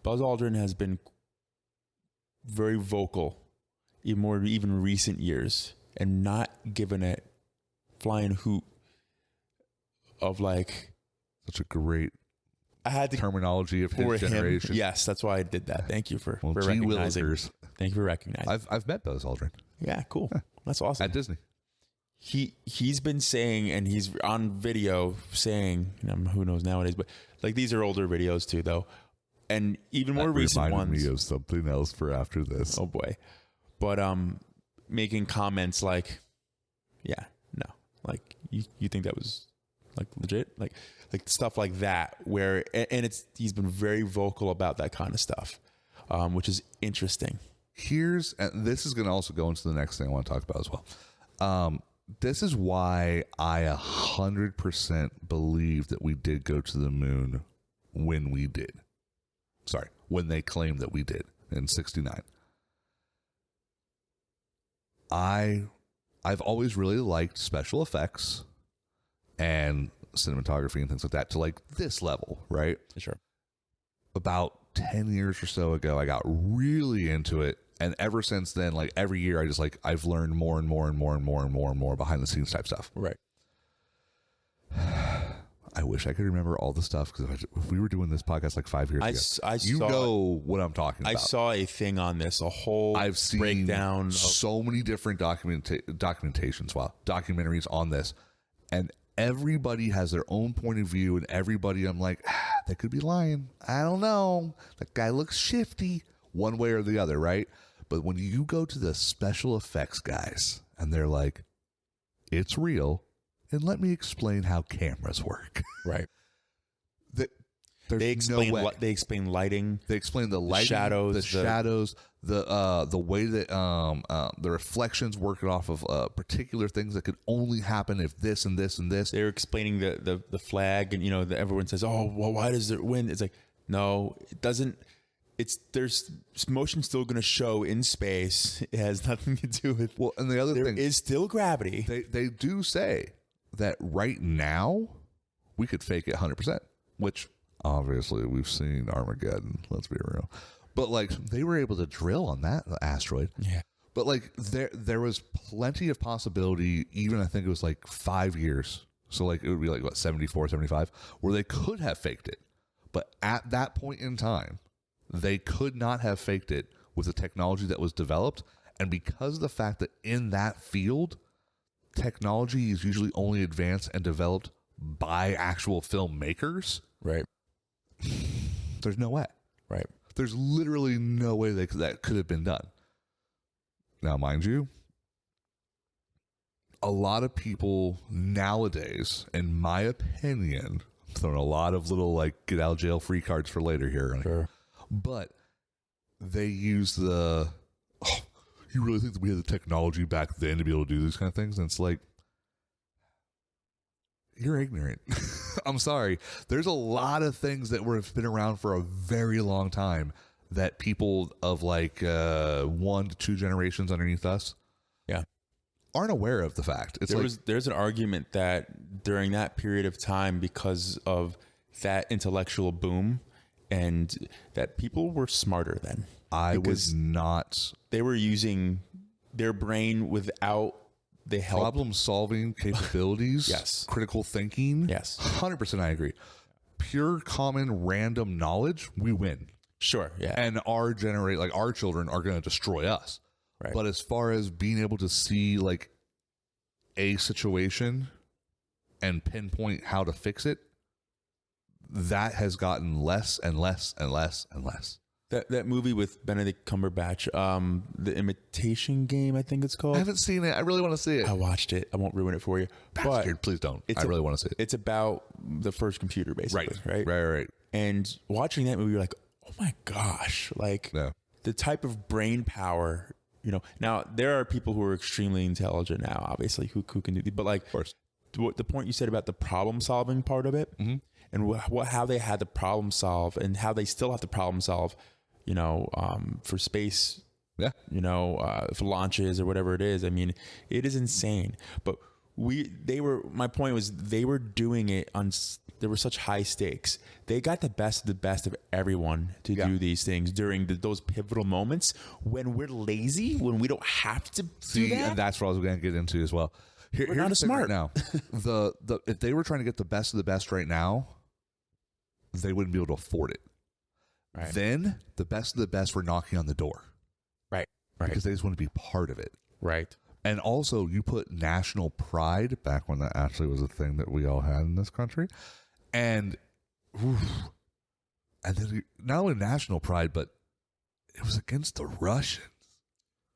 S2: Buzz Aldrin has been very vocal, even recent years, and not given a flying hoot of like.
S1: Such a great
S2: I had to
S1: terminology of his generation.
S2: Yes, that's why I did that. Thank you for
S1: Gee
S2: recognizing.
S1: Willikers.
S2: Thank you for recognizing.
S1: I've met Buzz Aldrin.
S2: Yeah, cool. That's awesome.
S1: At Disney.
S2: He's been saying, and he's on video saying, who knows nowadays, but like these are older videos too, though, and even more recent ones.
S1: Reminded me of something else for after this.
S2: Oh boy, but making comments like, yeah, no, like you think that was like legit, like stuff like that, where and he's been very vocal about that kind of stuff, which is interesting.
S1: And this is going to also go into the next thing I want to talk about as well. This is why I 100% believe that we did go to the moon when we did. Sorry, when they claimed that we did in 1969. I've always really liked special effects and cinematography and things like that to like this level, right?
S2: Sure.
S1: About 10 years or so ago, I got really into it. And ever since then, like every year, I've learned more and more and more and more and more and more behind the scenes type stuff.
S2: Right.
S1: I wish I could remember all the stuff, because if we were doing this podcast like 5 years ago, you know what I'm talking about.
S2: I saw a thing on this, a whole
S1: I've seen
S2: breakdown.
S1: So many different documentaries on this, and everybody has their own point of view, and everybody, I'm like, they could be lying. I don't know. That guy looks shifty one way or the other, right? But when you go to the special effects guys and they're like, it's real, and let me explain how cameras work.
S2: Right.
S1: They explain
S2: they explain lighting.
S1: They explain the lighting,
S2: shadows,
S1: the way that the reflections working off of particular things that could only happen if this and this and this.
S2: They're explaining the flag, and everyone says, "Oh, well, why does there wind?" It's like, no, it doesn't. There's motion still going to show in space. It has nothing to do with.
S1: Well, and the other thing
S2: is still gravity.
S1: They do say that right now we could fake it 100%, which obviously we've seen Armageddon. Let's be real, but like they were able to drill on that asteroid.
S2: Yeah.
S1: But like there was plenty of possibility. Even I think it was like 5 years. So like it would be like what 74, 75, where they could have faked it. But at that point in time, they could not have faked it with the technology that was developed. And because of the fact that in that field, technology is usually only advanced and developed by actual filmmakers.
S2: Right.
S1: There's no way.
S2: Right.
S1: There's literally no way that could have been done. Now, mind you, a lot of people nowadays, in my opinion, I'm throwing a lot of little like get out of jail free cards for later here,
S2: Sure.
S1: but they use the, oh, you really think that we had the technology back then to be able to do these kind of things? And it's like, you're ignorant. I'm sorry. There's a lot of things that have been around for a very long time that people of like 1 to 2 generations underneath us aren't aware of the fact.
S2: There's an argument that during that period of time, because of that intellectual boom, and that people were smarter then.
S1: They
S2: were using their brain without the help.
S1: Problem solving capabilities.
S2: Yes.
S1: Critical thinking.
S2: Yes.
S1: 100% I agree. Pure common random knowledge, we win.
S2: Sure. Yeah.
S1: And our children are going to destroy us.
S2: Right.
S1: But as far as being able to see like a situation and pinpoint how to fix it, that has gotten less and less and less and less.
S2: That movie with Benedict Cumberbatch, The Imitation Game, I think it's called.
S1: I haven't seen it. I really want to see it.
S2: I watched it. I won't ruin it for you.
S1: Bastard, please don't. I really want to see it.
S2: It's about the first computer, basically. Right. And watching that movie, you're like, oh my gosh, like the type of brain power. Now there are people who are extremely intelligent now, obviously, who can do, but like, of course, the point you said about the problem solving part of it, and how they had to problem solve, and how they still have to problem solve, for space, for launches or whatever it is. I mean, it is insane. But my point was, they were doing it there were such high stakes. They got the best of everyone to do these things during those pivotal moments when we're lazy, when we don't have to do that.
S1: And that's what I was going to get into as well.
S2: We're not as smart
S1: right now. If they were trying to get the best of the best right now, they wouldn't be able to afford it.
S2: Right.
S1: Then the best of the best were knocking on the door.
S2: Right.
S1: Because they just want to be part of it.
S2: Right.
S1: And also, you put national pride back when that actually was a thing that we all had in this country. And then not only national pride, but it was against the Russians.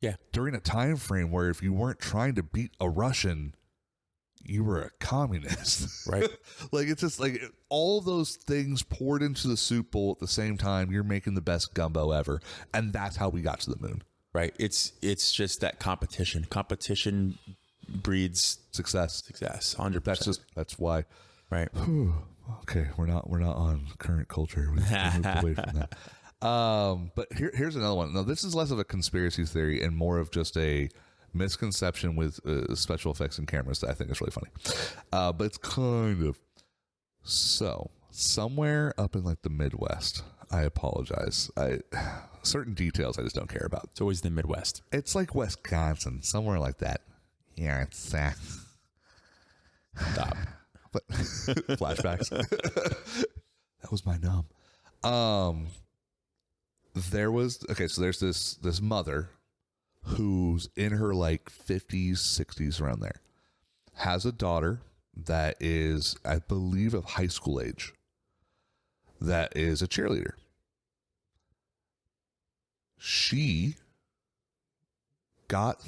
S2: Yeah.
S1: During a time frame where if you weren't trying to beat a Russian, you were a communist.
S2: Right.
S1: Like, it's just like all those things poured into the soup bowl at the same time. You're making the best gumbo ever. And that's how we got to the moon.
S2: Right. It's just that competition. Competition breeds
S1: success.
S2: 100%.
S1: That's why.
S2: Right.
S1: Okay, we're not on current culture. We moved away from that. But here's another one. Now, this is less of a conspiracy theory and more of just a misconception with special effects and cameras that I think is really funny. But it's kind of so somewhere up in like the Midwest. I apologize. Certain details I just don't care about.
S2: It's always the Midwest.
S1: It's like Wisconsin, somewhere like that. Yeah, it's
S2: stop.
S1: But flashbacks. That was my numb. There's this mother who's in her like 50s, 60s, around there, has a daughter that is, I believe, of high school age, that is a cheerleader. She got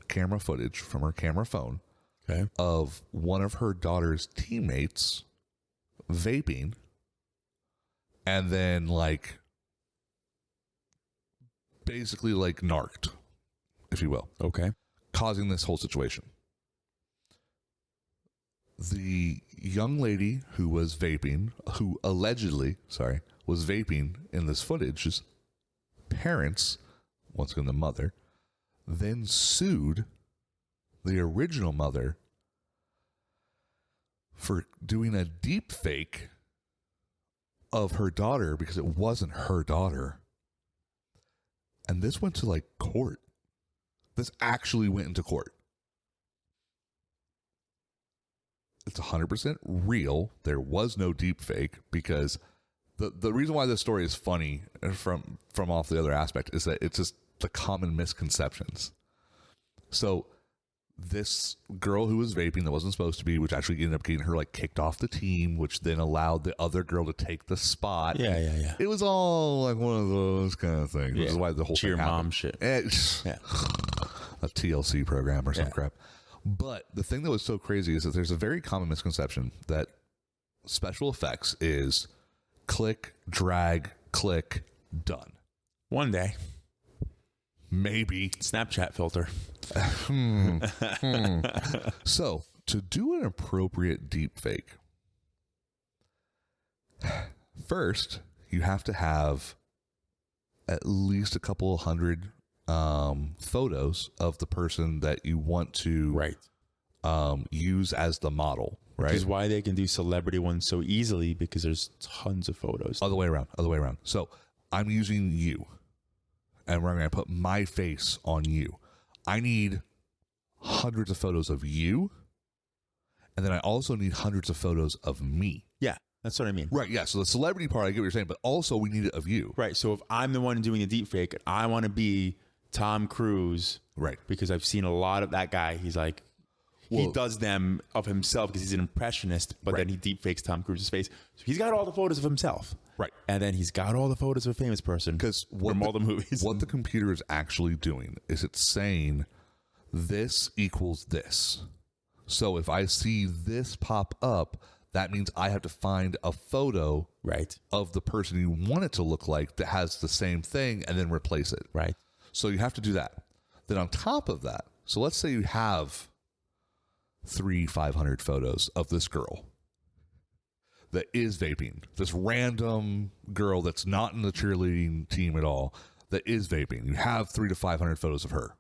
S1: camera footage from her camera phone, of one of her daughter's teammates vaping, and then like basically like narked, if you will.
S2: Okay.
S1: Causing this whole situation. The young lady who was allegedly was vaping in this footage's parents, once again the mother, then sued the original mother for doing a deep fake of her daughter because it wasn't her daughter. And this went to like court. This actually went into court. It's 100% real. There was no deep fake, because the reason why this story is funny from off the other aspect is that it's just the common misconceptions. So this girl who was vaping that wasn't supposed to be, which actually ended up getting her like kicked off the team, which then allowed the other girl to take the spot.
S2: Yeah.
S1: It was all like one of those kind of things. Which is why the whole
S2: Cheer
S1: thing happened.
S2: mom shit.
S1: Yeah. A TLC program or some crap. But the thing that was so crazy is that there's a very common misconception that special effects is click, drag, click, done.
S2: One day.
S1: Maybe.
S2: Snapchat filter.
S1: So, to do an appropriate deep fake, first, you have to have at least a couple of hundred photos of the person that you want to use as the model. Right.
S2: Which is why they can do celebrity ones so easily, because there's tons of photos.
S1: Other way around. So, I'm using you. And we're going to put my face on you. I need hundreds of photos of you. And then I also need hundreds of photos of me.
S2: Yeah, that's what I mean.
S1: Right, yeah. So the celebrity part, I get what you're saying, but also we need it of you.
S2: Right. So if I'm the one doing a deep fake, I want to be Tom Cruise.
S1: Right.
S2: Because I've seen a lot of that guy. He's like, he does them of himself because he's an impressionist, but then he deep fakes Tom Cruise's face. So he's got all the photos of himself.
S1: Right.
S2: And then he's got all the photos of a famous person from all the movies.
S1: What the computer is actually doing is it's saying this equals this. So if I see this pop up, that means I have to find a photo of the person you want it to look like that has the same thing and then replace it.
S2: Right.
S1: So you have to do that. Then on top of that, so let's say you have 500 photos of this girl that is vaping, this random girl that's not in the cheerleading team at all that is vaping. You have 300 to 500 photos of her.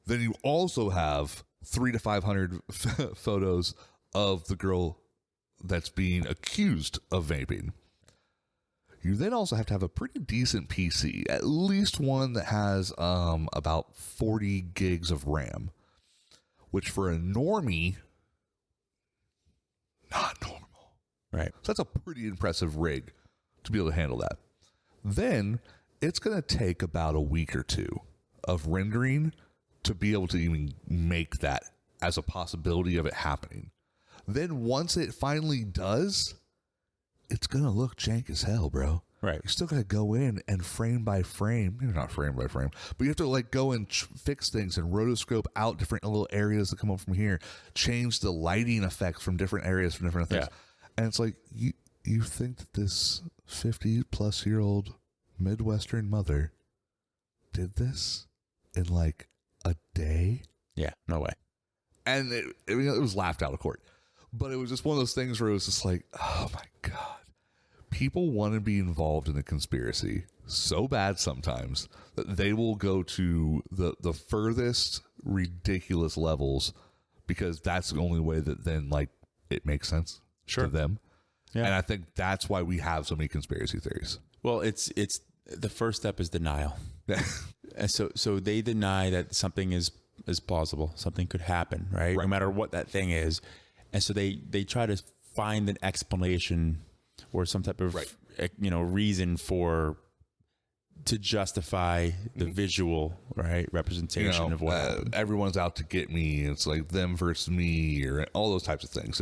S1: Then you also have 300 to 500 photos of the girl that's being accused of vaping. You then also have to have a pretty decent PC, at least one that has about 40 gigs of RAM, which for a normie, not normal.
S2: Right.
S1: So that's a pretty impressive rig to be able to handle that. Then it's going to take about a week or two of rendering to be able to even make that as a possibility of it happening. Then once it finally does, it's going to look jank as hell, bro.
S2: Right.
S1: You still got to go in and frame by frame, not frame by frame, but you have to like go and fix things and rotoscope out different little areas that come up from here, change the lighting effects from different areas, from different things. Yeah. And it's like, you think that this 50-plus-year-old Midwestern mother did this in like a day?
S2: Yeah, no way.
S1: And it was laughed out of court. But it was just one of those things where it was just like, oh my God. People want to be involved in a conspiracy so bad sometimes that they will go to the furthest ridiculous levels because that's the only way that then like it makes sense to them. Yeah. And I think that's why we have so many conspiracy theories.
S2: Well, it's the first step is denial. And so they deny that something is plausible, something could happen, right? No matter what that thing is. And so they try to find an explanation or some type of reason to justify the visual representation of what happened.
S1: Everyone's out to get me. It's like them versus me, or all those types of things.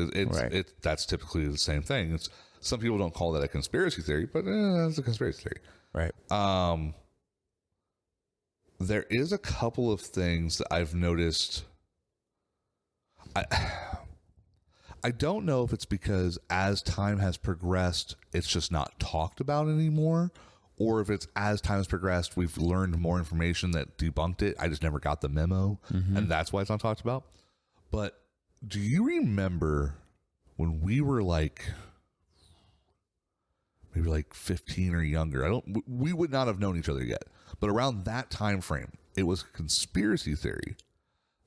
S1: That's typically the same thing. It's some people don't call that a conspiracy theory, but it's a conspiracy theory.
S2: Right.
S1: There is a couple of things that I've noticed. I don't know if it's because as time has progressed, it's just not talked about anymore, or if it's as time has progressed, we've learned more information that debunked it. I just never got the memo, and that's why it's not talked about. But do you remember when we were like maybe like 15 or younger? We would not have known each other yet, but around that time frame, it was a conspiracy theory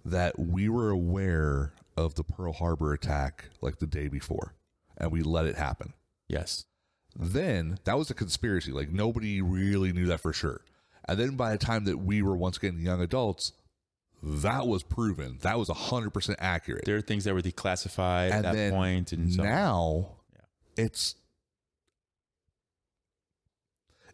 S1: that we were aware of the Pearl Harbor attack like the day before, and we let it happen.
S2: Yes.
S1: Then that was a conspiracy. Like nobody really knew that for sure. And then by the time that we were once again young adults, that was proven. That was 100% accurate.
S2: There are things that were declassified at that point, and so
S1: now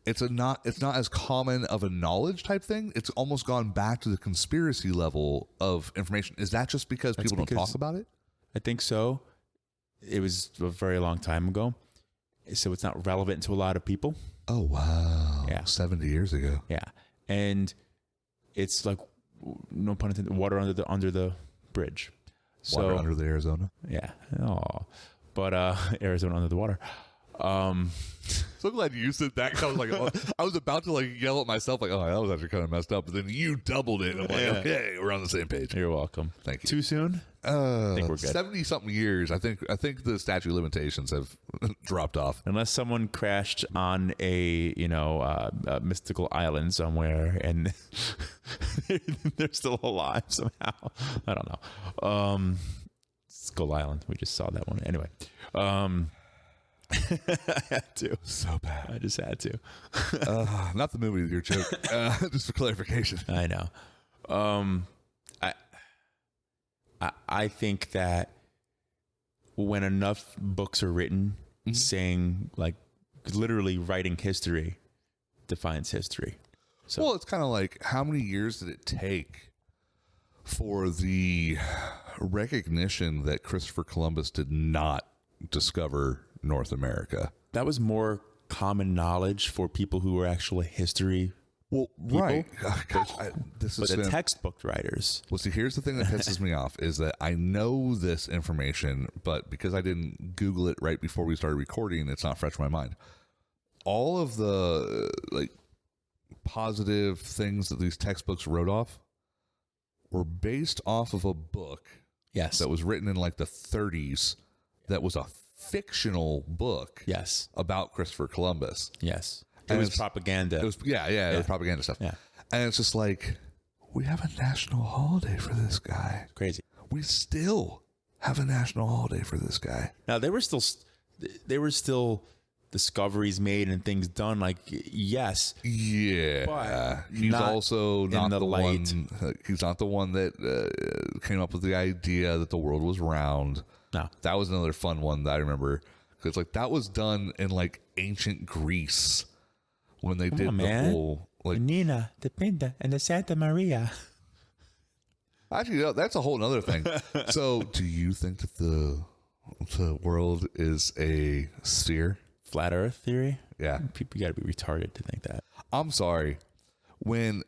S1: it's not as common of a knowledge type thing. It's almost gone back to the conspiracy level of information. Is that just because people don't talk about it?
S2: I think so. It was a very long time ago, so it's not relevant to a lot of people.
S1: Oh wow!
S2: Yeah,
S1: 70 years ago.
S2: Yeah, and it's like, no pun intended, water under the bridge.
S1: Water
S2: So,
S1: under the Arizona.
S2: Yeah. Oh, but Arizona under the water.
S1: So glad you said that. 'Cause I was like, oh, I was about to like yell at myself, like, oh, that was actually kind of messed up. But then you doubled it. And I'm like, okay, we're on the same page.
S2: You're welcome.
S1: Thank you.
S2: Too soon? I think we're good.
S1: 70 something years. I think the statute of limitations have dropped off.
S2: Unless someone crashed on a mystical island somewhere and they're still alive somehow. I don't know. Skull Island. We just saw that one. Anyway. I had to.
S1: So bad.
S2: I just had to.
S1: Not the movie, your joke. Just for clarification.
S2: I know. I think that when enough books are written saying, like, literally writing history defines history. So,
S1: well, it's kind of like, how many years did it take for the recognition that Christopher Columbus did not discover North America?
S2: that was more common knowledge for people who were actually history.
S1: Well,
S2: people.
S1: right. Gosh, this
S2: But
S1: is
S2: the textbook writers.
S1: Well, see, here's the thing that pisses me off is that I know this information, but because I didn't Google it right before we started recording, it's not fresh in my mind. All of the like positive things that these textbooks wrote off were based off of a book
S2: Yes.
S1: that was written in like the 30s that was a fictional book
S2: Yes.
S1: about Christopher Columbus.
S2: Yes. It
S1: And
S2: was
S1: it's-
S2: propaganda.
S1: It was it was propaganda stuff.
S2: Yeah.
S1: And it's just like, we have a national holiday for this guy.
S2: Crazy.
S1: We still have a national holiday for this guy.
S2: Now there were still discoveries made and things done. Like, yes,
S1: Yeah,
S2: But
S1: he's
S2: not
S1: also not
S2: in the
S1: the
S2: light.
S1: one. He's not the one that came up with the idea that the world was round.
S2: no,
S1: That was another fun one that I remember, because like that was done in like ancient Greece when they did
S2: on,
S1: the
S2: man.
S1: whole like.
S2: Nina, the Pinta, and the Santa Maria.
S1: Actually, no, that's a whole other thing. So, do you think that the world is a sphere?
S2: Flat Earth theory.
S1: Yeah.
S2: People got to be retarded to think that.
S1: I'm sorry. When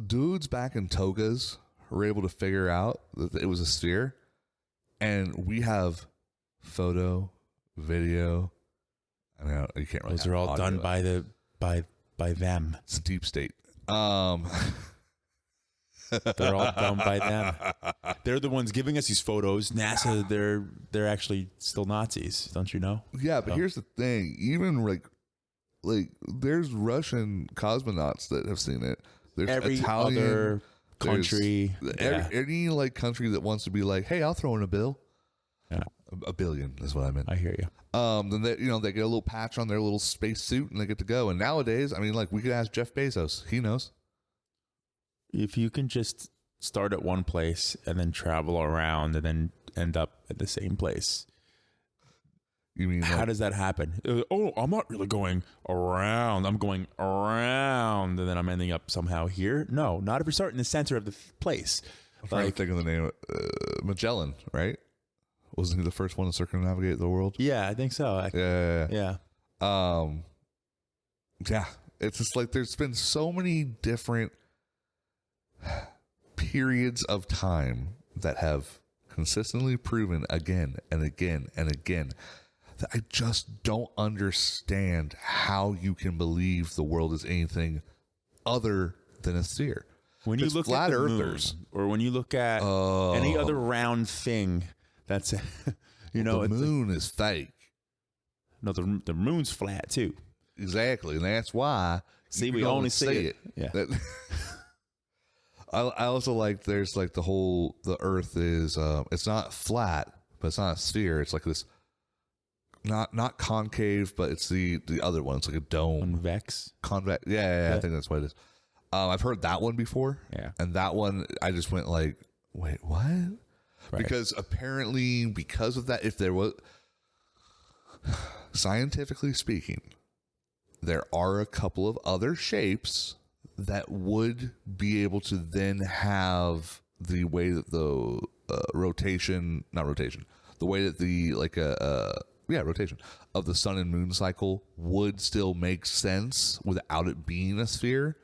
S1: dudes back in togas were able to figure out that it was a sphere, and we have photo, video, I mean, you can't really.
S2: Those are all
S1: audio.
S2: done by them.
S1: It's a deep state.
S2: They're all done by them. They're the ones giving us these photos. NASA, they're actually still Nazis, don't you know?
S1: Yeah, but here's the thing. Even like there's Russian cosmonauts that have seen it. There's
S2: Every
S1: Italian
S2: other country,
S1: any like country that wants to be like, hey, I'll throw in a bill.
S2: Yeah.
S1: A billion is what I meant.
S2: I hear you.
S1: Then they they get a little patch on their little space suit and they get to go. And nowadays, I mean, like we could ask Jeff Bezos. He knows.
S2: If you can just start at one place and then travel around and then end up at the same place,
S1: You mean
S2: how does that happen? Oh, I'm not really going around. I'm going around, and then I'm ending up somehow here. No, not if you're starting in the center of the place.
S1: I'm trying to think of the name. Magellan, right? Wasn't he the first one to circumnavigate the world?
S2: Yeah, I think so.
S1: Yeah.
S2: Yeah.
S1: Yeah. It's just like there's been so many different periods of time that have consistently proven again and again and again that I just don't understand how you can believe the world is anything other than a sphere.
S2: When you
S1: It's
S2: look
S1: flat
S2: at the
S1: earthers,
S2: moon, or when you look at any other round thing, that's
S1: the moon is fake.
S2: No, the moon's flat too.
S1: Exactly, and that's why.
S2: See,
S1: you
S2: we
S1: can
S2: only see it. Yeah.
S1: That- I also like there's like the Earth is it's not flat, but it's not a sphere. It's like this not concave, but it's the other one. It's like a dome.
S2: Convex.
S1: Yeah, I think that's what it is. I've heard that one before.
S2: Yeah.
S1: And that one I just went like, wait, what?
S2: Right.
S1: Because apparently because of that, if there was scientifically speaking, there are a couple of other shapes that would be able to then have the way that the rotation of the sun and moon cycle would still make sense without it being a sphere.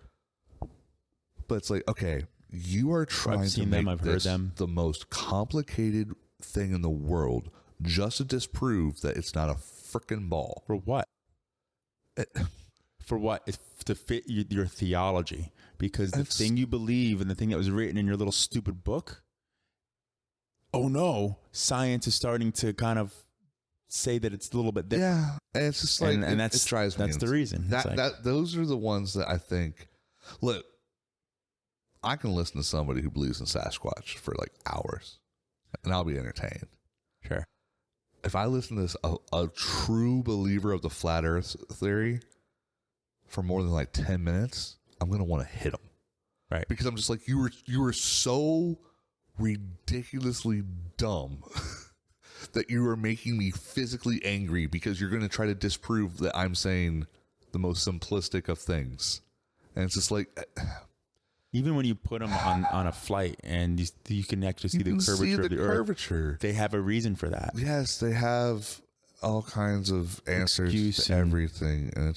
S1: But it's like, okay, you are trying to make this the most complicated thing in the world just to disprove that it's not a freaking ball.
S2: For what? For what? It's to fit your theology. Because the thing you believe and the thing that was written in your little stupid book, oh no, science is starting to kind of say that it's a little bit different.
S1: Yeah, and it's just like,
S2: and that's,
S1: it drives me.
S2: That's the reason.
S1: Those are the ones that I think, look, I can listen to somebody who believes in Sasquatch for like hours, and I'll be entertained.
S2: Sure.
S1: If I listen to this, a true believer of the flat Earth theory for more than like 10 minutes, I'm going to want to hit them.
S2: Right.
S1: Because I'm just like, you were so ridiculously dumb that you are making me physically angry because you're going to try to disprove that I'm saying the most simplistic of things. And it's just like,
S2: even when you put them on a flight and you can actually see the curvature of the Earth, they have a reason for that.
S1: Yes, they have all kinds of answers to everything. And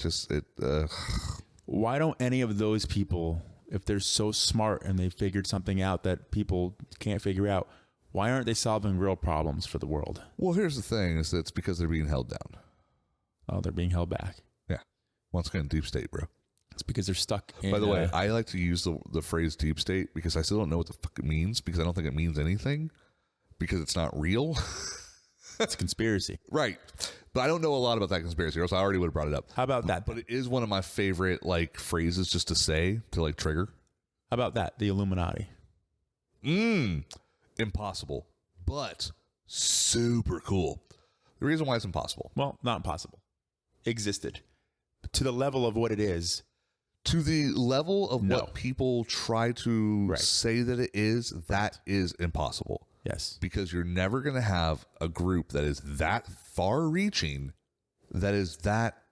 S2: why don't any of those people, if they're so smart and they figured something out that people can't figure out, why aren't they solving real problems for the world?
S1: Well, here's the thing, is that it's because they're being held down.
S2: Oh, they're being held back.
S1: Yeah. Once again, deep state, bro.
S2: It's because they're stuck in...
S1: By the way, I like to use the phrase deep state because I still don't know what the fuck it means, because I don't think it means anything, because it's not real.
S2: It's a conspiracy.
S1: Right. But I don't know a lot about that conspiracy, or else I already would have brought it up.
S2: How about that?
S1: But it is one of my favorite like phrases just to say, to like trigger.
S2: How about that? The Illuminati.
S1: Impossible, but super cool. The reason why it's impossible.
S2: Well, not impossible. Existed. To the level of what it is.
S1: To the level of what people try to say that it is, that is impossible.
S2: Yes.
S1: Because you're never going to have a group that is that far reaching, that is that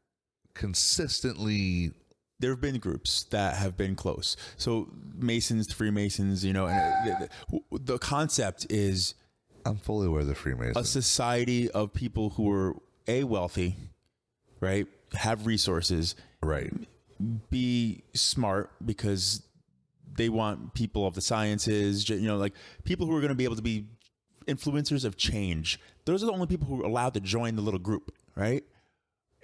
S1: consistently.
S2: There have been groups that have been close. So Masons, Freemasons, you know, and the concept is.
S1: I'm fully aware of the Freemasons.
S2: A society of people who are wealthy, right? Have resources.
S1: Right.
S2: Be smart because they want people of the sciences, you know, like people who are going to be able to be influencers of change. Those are the only people who are allowed to join the little group, right?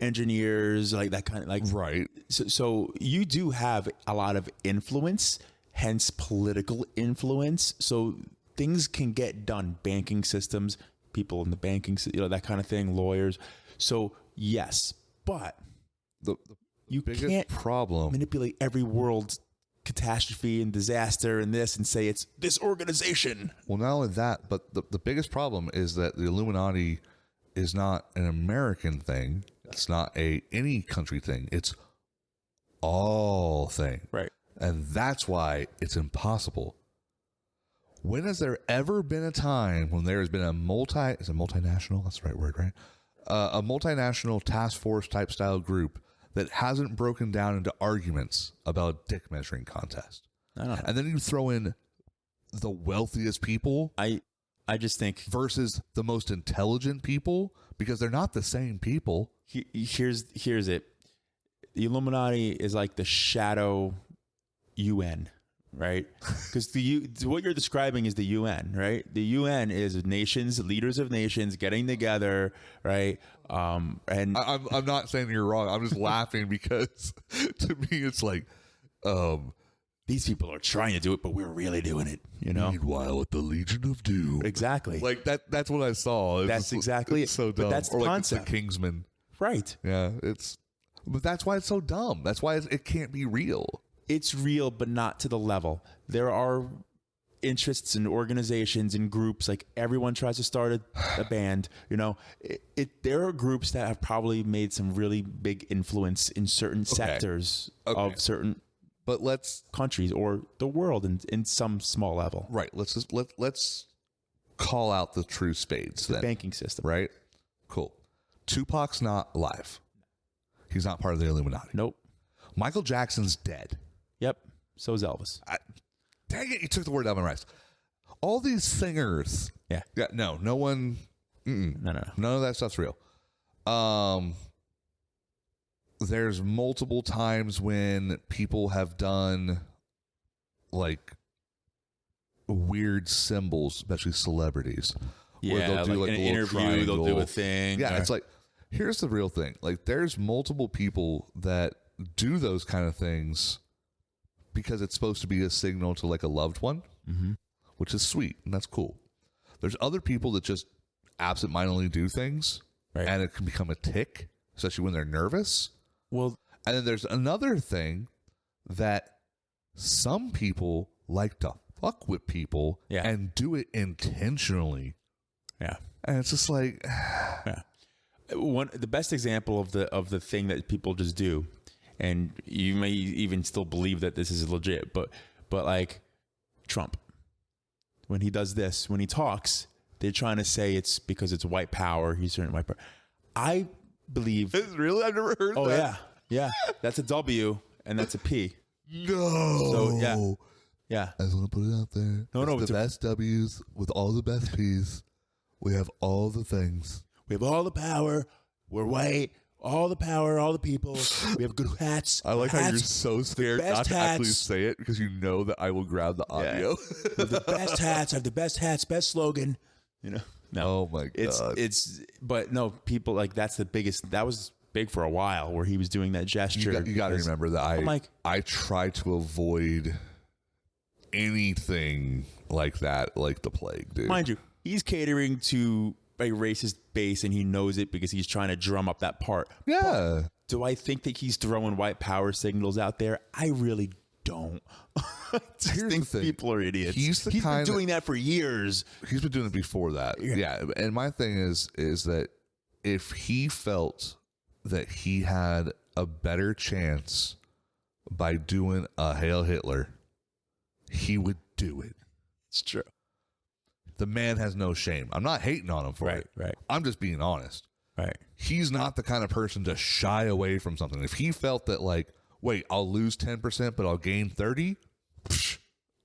S2: Engineers, like that kind of like.
S1: Right.
S2: So you do have a lot of influence, hence political influence. So things can get done. Banking systems, people in the banking, you know, that kind of thing, lawyers. So yes, but you can't manipulate every world catastrophe and disaster and this and say it's this organization.
S1: Well, not only that, but the biggest problem is that the Illuminati is not an American thing. It's not any country thing. It's all thing.
S2: Right.
S1: And that's why it's impossible. When has there ever been a time when there has been a multinational? That's the right word, right? A multinational task force type style group that hasn't broken down into arguments about a dick measuring contest.
S2: I don't know.
S1: And then you throw in the wealthiest people.
S2: I just think
S1: versus the most intelligent people, because they're not the same people.
S2: Here's it. The Illuminati is like the shadow UN, right? Because what you're describing is the UN, right? The UN is nations, leaders of nations getting together, right? And
S1: I'm not saying you're wrong. I'm just laughing because to me it's like,
S2: these people are trying to do it, but we're really doing it, you know?
S1: Meanwhile, at the Legion of Doom.
S2: Exactly.
S1: Like that's what I saw.
S2: That's exactly it.
S1: So dumb.
S2: But that's the concept.
S1: Like the Kingsman.
S2: Right.
S1: Yeah, but that's why it's so dumb. That's why it can't be real.
S2: It's real, but not to the level. There are interests and organizations and groups, like everyone tries to start a band, you know. There are groups that have probably made some really big influence in certain sectors of certain countries or the world in some small level.
S1: Right. Let's call out the true spades.
S2: The banking system.
S1: Right. Cool. Tupac's not alive. He's not part of the Illuminati.
S2: Nope.
S1: Michael Jackson's dead.
S2: Yep. So is Elvis.
S1: Dang it, you took the word out of my mouth. All these singers.
S2: Yeah.
S1: Yeah, no one.
S2: No.
S1: None of that stuff's real. There's multiple times when people have done like weird symbols, especially celebrities. Where
S2: Yeah,
S1: they'll do
S2: like
S1: like
S2: an
S1: a little
S2: interview,
S1: triangle.
S2: they'll do a thing.
S1: Yeah,
S2: or-
S1: it's like, here's the real thing. Like, there's multiple people that do those kind of things because it's supposed to be a signal to like a loved one, which is sweet and that's cool. There's other people that just absentmindedly do things,
S2: Right.
S1: and it can become a tick, especially when they're nervous.
S2: well,
S1: And then there's another thing that some people like to fuck with people
S2: Yeah.
S1: and do it intentionally.
S2: yeah.
S1: And it's just like,
S2: Yeah. The best example of the thing that people just do, and you may even still believe that this is legit, but like Trump, when he does this, when he talks, they're trying to say it's because it's white power. He's certain white power. I believe.
S1: really? I've never heard
S2: Oh
S1: that.
S2: yeah. That's a W and that's a P.
S1: No.
S2: So yeah.
S1: I just want to put it out there.
S2: No,
S1: It's
S2: it's
S1: the best W's with all the best P's. We have all the things.
S2: We have all the power. We're white. All the power. All the people. We have good hats.
S1: I like how you're
S2: hats.
S1: so scared
S2: best
S1: not to actually
S2: hats.
S1: say it because you know that I will grab the audio.
S2: We have the best hats. I have the best hats. Best slogan. You know. No.
S1: Oh my God.
S2: But no, people like that's the biggest. That was big for a while where he was doing that gesture.
S1: You got to
S2: because-
S1: remember that
S2: I'm like,
S1: I try to avoid anything like that, like the plague, dude.
S2: mind you, he's catering to a racist base and he knows it because he's trying to drum up that part.
S1: Yeah.
S2: Do I think that he's throwing white power signals out there? I really don't. I just
S1: Here's
S2: think
S1: the thing.
S2: people are idiots.
S1: He's the
S2: been
S1: kind
S2: doing that for years.
S1: He's been doing it before that. Yeah. And my thing is that if he felt that he had a better chance by doing a Hail Hitler, he would do it.
S2: It's true.
S1: The man has no shame. I'm not hating on him for it.
S2: Right.
S1: I'm just being honest.
S2: Right.
S1: He's not the kind of person to shy away from something. If he felt that, like, wait, I'll lose 10%, but I'll gain 30,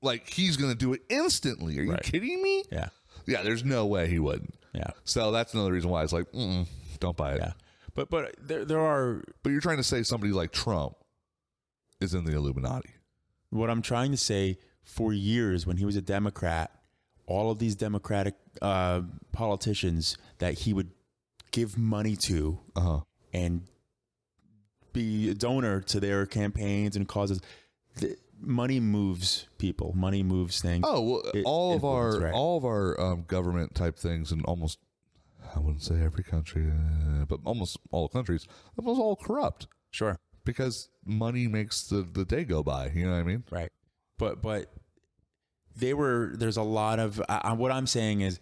S1: like, he's going to do it instantly. Are you kidding me?
S2: Yeah.
S1: Yeah, there's no way he wouldn't.
S2: Yeah.
S1: So that's another reason why it's like, don't buy it.
S2: Yeah. But there are.
S1: But you're trying to say somebody like Trump is in the Illuminati.
S2: What I'm trying to say, for years when he was a Democrat, all of these Democratic politicians that he would give money to and be a donor to their campaigns and causes, money moves people. Money moves things.
S1: Oh, well, all of
S2: influence,
S1: our government type things, and almost, I wouldn't say every country, but almost all countries, almost all corrupt.
S2: Sure.
S1: Because money makes the day go by. You know what I mean?
S2: Right. But there's a lot of, what I'm saying is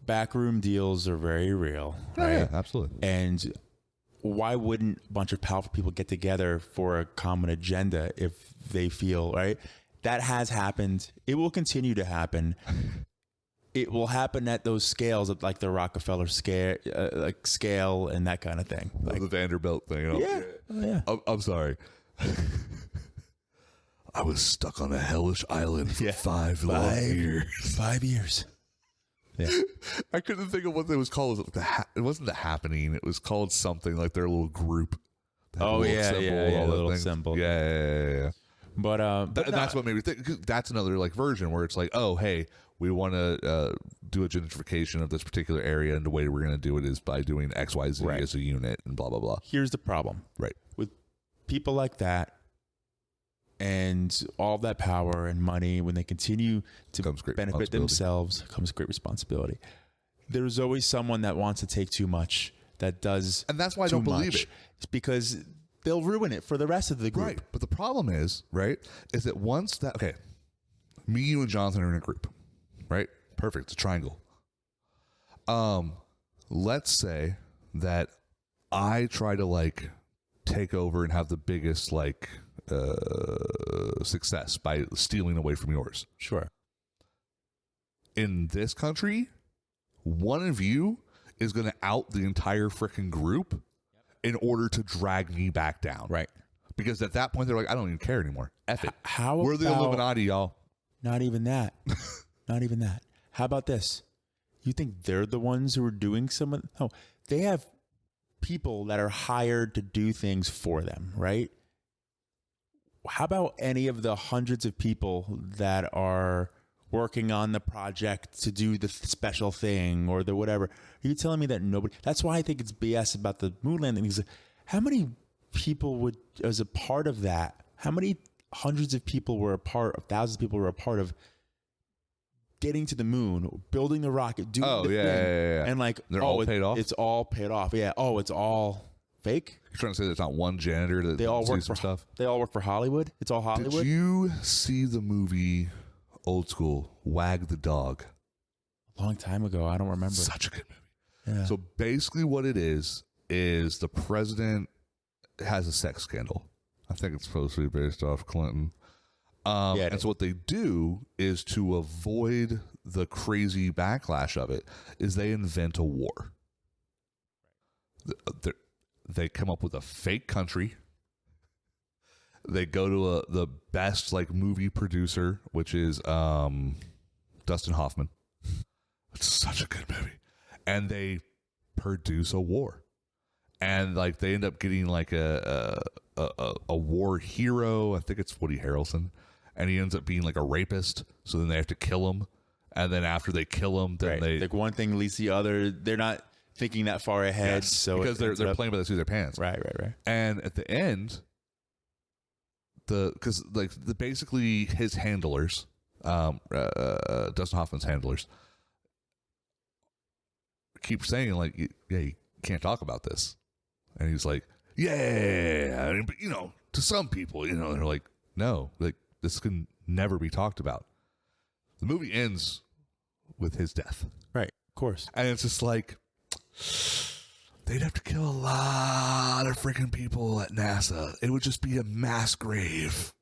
S2: backroom deals are very real. Right?
S1: Yeah, absolutely.
S2: And why wouldn't a bunch of powerful people get together for a common agenda if they feel, right? That has happened. It will continue to happen. It will happen at those scales of like the Rockefeller scale and that kind of thing. Like,
S1: the Vanderbilt thing.
S2: yeah.
S1: I'm sorry. I was stuck on a hellish island for 5 long years.
S2: 5 years. Yeah.
S1: I couldn't think of what it was called. It wasn't The Happening. It was called something like their little group.
S2: Oh, yeah,
S1: all that
S2: little
S1: things.
S2: symbol.
S1: Yeah.
S2: But,
S1: And that's what made me think. 'Cause that's another like version where it's like, oh, hey, we want to do a gentrification of this particular area, and the way we're going to do it is by doing X, Y, Z as a unit, and blah blah blah.
S2: Here's the problem.
S1: Right.
S2: With people like that and all that power and money, when they continue to benefit themselves, comes great responsibility. There's always someone that wants to take too much, that does,
S1: and that's why I don't believe it.
S2: It's because they'll ruin it for the rest of the group.
S1: Right. But the problem is that once that, okay, me, you, and Jonathan are in a group, right? Perfect. It's a triangle. Let's say that I try to like take over and have the biggest like success by stealing away from yours.
S2: Sure.
S1: In this country, one of you is going to out the entire freaking group, in order to drag me back down.
S2: Right.
S1: Because at that point, they're like, I don't even care anymore. F it.
S2: We're
S1: the Illuminati, y'all.
S2: Not even that. Not even that. How about this? You think they're the ones who are doing some of... No, they have people that are hired to do things for them, right? How about any of the hundreds of people that are working on the project to do the special thing or the whatever? Are you telling me that nobody... That's why I think it's BS about the moon landing. Because how many people would, as a part of that, how many hundreds of people were a part of, thousands of people were a part of getting to the moon, building the rocket, doing the thing, and like,
S1: they're all paid off?
S2: It's all paid off. Yeah. Oh, it's all fake?
S1: You're trying to say there's not one janitor that
S2: They all work
S1: some
S2: for
S1: stuff?
S2: They all work for Hollywood? It's all Hollywood?
S1: Did you see the movie Old School, Wag the Dog?
S2: A long time ago. I don't remember.
S1: Such a good movie.
S2: Yeah.
S1: So basically what it is the president has a sex scandal. I think it's supposed to be based off Clinton. And so what they do is, to avoid the crazy backlash of it, is they invent a war. They come up with a fake country. They go to the best like movie producer, which is Dustin Hoffman. It's such a good movie. And they produce a war. And like they end up getting like a war hero. I think it's Woody Harrelson. And he ends up being like a rapist. So then they have to kill him. And then after they kill him, then they...
S2: Like one thing leads the other. They're not thinking that far ahead.
S1: Yes,
S2: So
S1: because they're playing by the seat of their pants.
S2: Right.
S1: And at the end, basically his handlers, Dustin Hoffman's handlers, keep saying like, yeah, you can't talk about this. And he's like, yeah, but to some people, they're like, no, like this can never be talked about. The movie ends with his death.
S2: Right. Of course.
S1: And it's just like, they'd have to kill a lot of freaking people at NASA. It would just be a mass grave.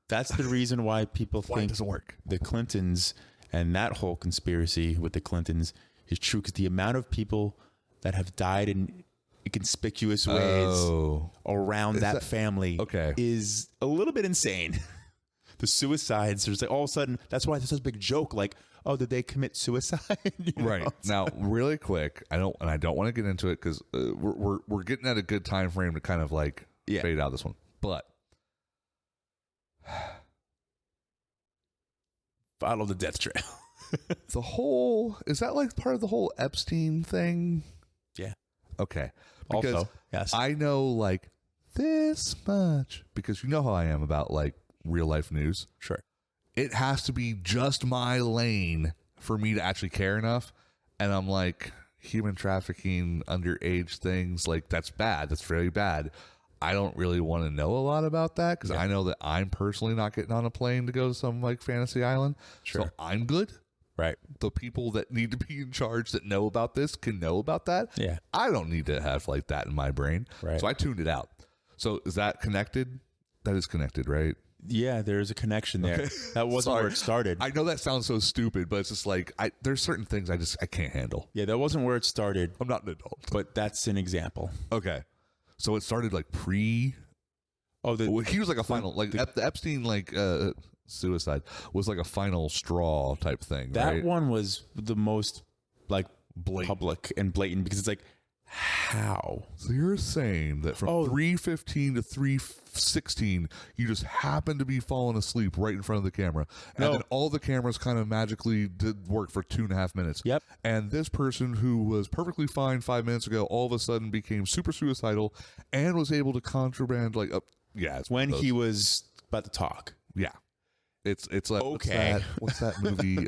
S2: That's the reason why people
S1: Why it
S2: think
S1: doesn't work.
S2: the Clintons and that whole conspiracy with the Clintons is true, because the amount of people that have died in conspicuous ways around that family is a little bit insane. The suicides, there's like all of a sudden, that's why it's such a big joke. Like, oh, did they commit suicide?
S1: Right. Now, really quick, I don't want to get into it because we're getting at a good time frame to kind of like fade out this one. But
S2: follow the death trail.
S1: Is that like part of the whole Epstein thing?
S2: Yeah.
S1: Okay. Because
S2: also, yes.
S1: I know like this much, because you know how I am about like real life news.
S2: Sure.
S1: It has to be just my lane for me to actually care enough. And I'm like, human trafficking, underage things, like that's bad. That's very bad. I don't really want to know a lot about that because I know that I'm personally not getting on a plane to go to some like fantasy island.
S2: Sure.
S1: So I'm good.
S2: Right.
S1: The people that need to be in charge that know about this can know about that.
S2: Yeah.
S1: I don't need to have like that in my brain.
S2: Right.
S1: So I tuned it out. So is that connected? That is connected, right?
S2: Yeah, there's a connection there. Okay. That wasn't where it started.
S1: I know that sounds so stupid, but it's just like there's certain things I can't handle.
S2: Yeah, that wasn't where it started.
S1: I'm not an adult.
S2: But that's an example.
S1: Okay. So it started like pre...
S2: Oh,
S1: he was like a final... Like the Epstein like suicide was like a final straw type thing,
S2: that
S1: right?
S2: one was the most like
S1: blatant.
S2: Public and blatant, because it's like, how?
S1: So you're saying that from 3:15 to 3:16, you just happened to be falling asleep right in front of the camera, and then all the cameras kind of magically did work for 2.5 minutes.
S2: Yep.
S1: And this person who was perfectly fine 5 minutes ago, all of a sudden became super suicidal and was able to contraband like, it's
S2: when he was about to talk.
S1: Yeah. It's like what's that movie?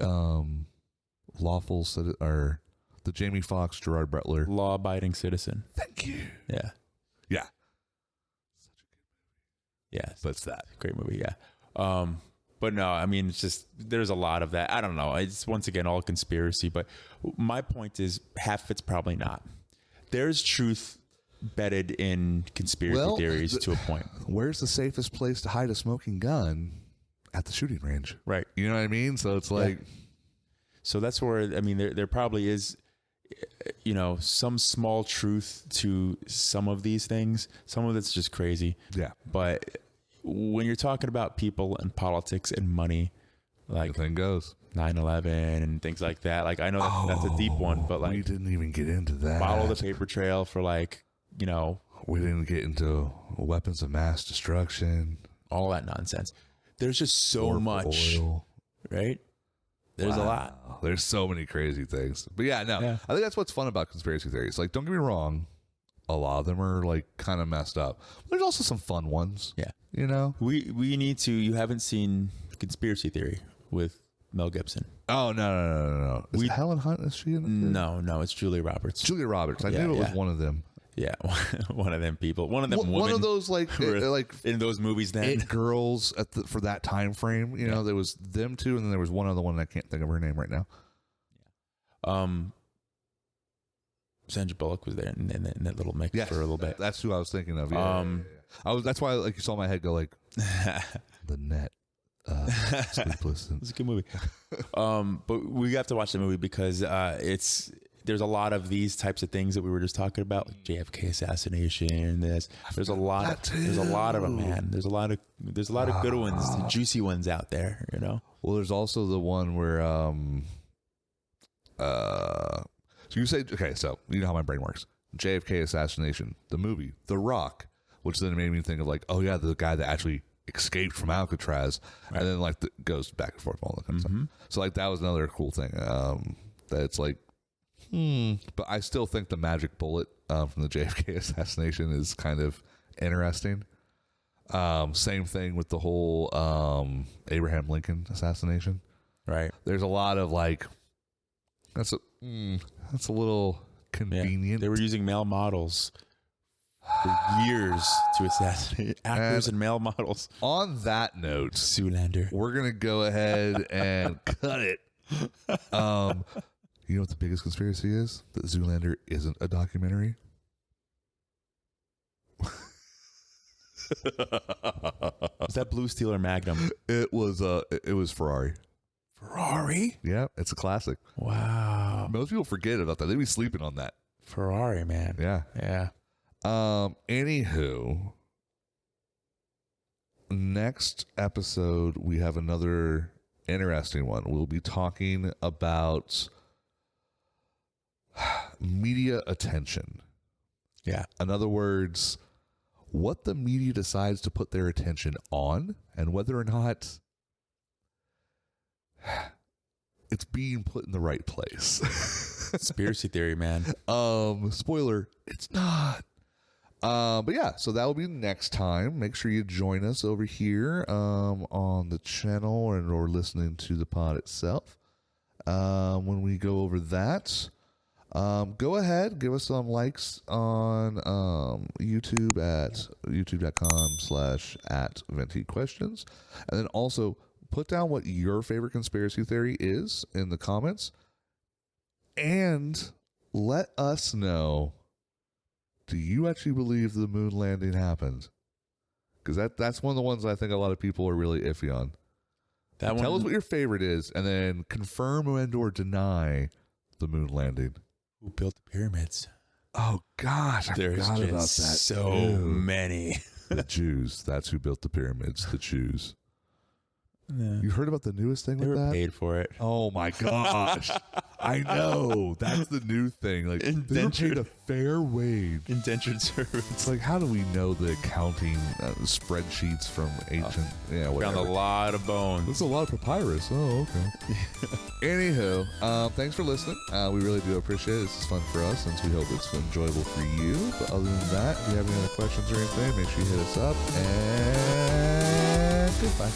S1: Lawful or the Jamie Foxx, Gerard Butler,
S2: Law-Abiding Citizen.
S1: Thank you.
S2: Yeah.
S1: Yeah.
S2: Such a good movie. Yeah.
S1: But it's that
S2: great movie. Yeah. But no, I mean, it's just, there's a lot of that. I don't know. It's once again all conspiracy, but my point is half it's probably not. There's truth bedded in conspiracy theories to a point.
S1: Where's the safest place to hide a smoking gun? At the shooting range.
S2: Right.
S1: You know what I mean? So it's like...
S2: So that's where, I mean, there probably is, you know, some small truth to some of these things. Some of it's just crazy.
S1: Yeah.
S2: But when you're talking about people and politics and money, like
S1: The thing goes.
S2: 9/11 and things like that, like I know that's a deep one, but like
S1: we didn't even get into that.
S2: follow the paper trail for like, you know,
S1: We didn't get into weapons of mass destruction.
S2: all that nonsense. There's just so
S1: war for
S2: much,
S1: oil.
S2: right? There's a
S1: Wow.
S2: lot.
S1: There's so many crazy things. But yeah, no,
S2: Yeah.
S1: I think that's what's fun about conspiracy theories. Like, don't get me wrong, a lot of them are like kind of messed up. There's also some fun ones.
S2: Yeah.
S1: You know?
S2: We need to. You haven't seen Conspiracy Theory with Mel Gibson?
S1: Oh no. Is it Helen Hunt? Is she in it?
S2: No, it's Julia Roberts.
S1: Julia Roberts. I
S2: Yeah,
S1: knew it was
S2: yeah.
S1: one of them.
S2: Yeah, one of them people. One of them women.
S1: One of those like
S2: in those movies. Then
S1: it girls for that time frame. You know, there was them two, and then there was one other one. And I can't think of her name right now.
S2: Sandra Bullock was there in that little mix for a little bit.
S1: That's who I was thinking of. Yeah. I was. That's why, like, you saw my head go like the net. Sleepless.
S2: It's a good movie. But we have to watch the movie because there's a lot of these types of things that we were just talking about, like JFK assassination. There's a lot of them, man. There's a lot of good ones, the juicy ones out there, you know.
S1: Well, there's also the one where so you say, okay, so you know how my brain works. JFK assassination, the movie, The Rock, which then made me think of like, oh yeah, the guy that actually escaped from Alcatraz, and then like goes back and forth, all that kind of stuff. So like that was another cool thing. That it's like, but I still think the magic bullet from the JFK assassination is kind of interesting. Same thing with the whole Abraham Lincoln assassination.
S2: Right.
S1: There's a lot of like, that's a little convenient.
S2: Yeah. They were using male models for years to assassinate actors and male models.
S1: On that note,
S2: Zoolander.
S1: we're gonna go ahead and cut it. You know what the biggest conspiracy is? That Zoolander isn't a documentary.
S2: Was that Blue Steel or Magnum?
S1: It was Ferrari.
S2: Ferrari?
S1: Yeah, it's a classic.
S2: Wow.
S1: Most people forget about that. They be sleeping on that.
S2: Ferrari, man.
S1: Yeah.
S2: Yeah.
S1: Anywho, next episode we have another interesting one. We'll be talking about media attention.
S2: Yeah.
S1: In other words, what the media decides to put their attention on and whether or not it's being put in the right place.
S2: Conspiracy theory, man.
S1: Spoiler, it's not. But yeah, so that will be next time. Make sure you join us over here on the channel or listening to the pod itself. When we go over that, go ahead, give us some likes on YouTube at youtube.com/@Venti questions. And then also put down what your favorite conspiracy theory is in the comments. And let us know, do you actually believe the moon landing happened? Because that's one of the ones I think a lot of people are really iffy on. Tell us what your favorite is, and then confirm and or deny the moon landing.
S2: Who built the pyramids?
S1: Oh gosh, I forgot about that.
S2: So many.
S1: The Jews. That's who built the pyramids. The Jews.
S2: Yeah.
S1: You heard about the newest thing
S2: They
S1: with
S2: were
S1: that?
S2: paid for it.
S1: Oh my gosh. I know. That's the new thing. Like, they were paid a fair wage.
S2: Indentured servants.
S1: It's like, how do we know the accounting spreadsheets from ancient? Yeah, whatever.
S2: Found a lot of bones.
S1: There's a lot of papyrus. Oh, okay. Anywho, thanks for listening. We really do appreciate it. This is fun for us, since we hope it's enjoyable for you. But other than that, if you have any other questions or anything, make sure you hit us up. And goodbye.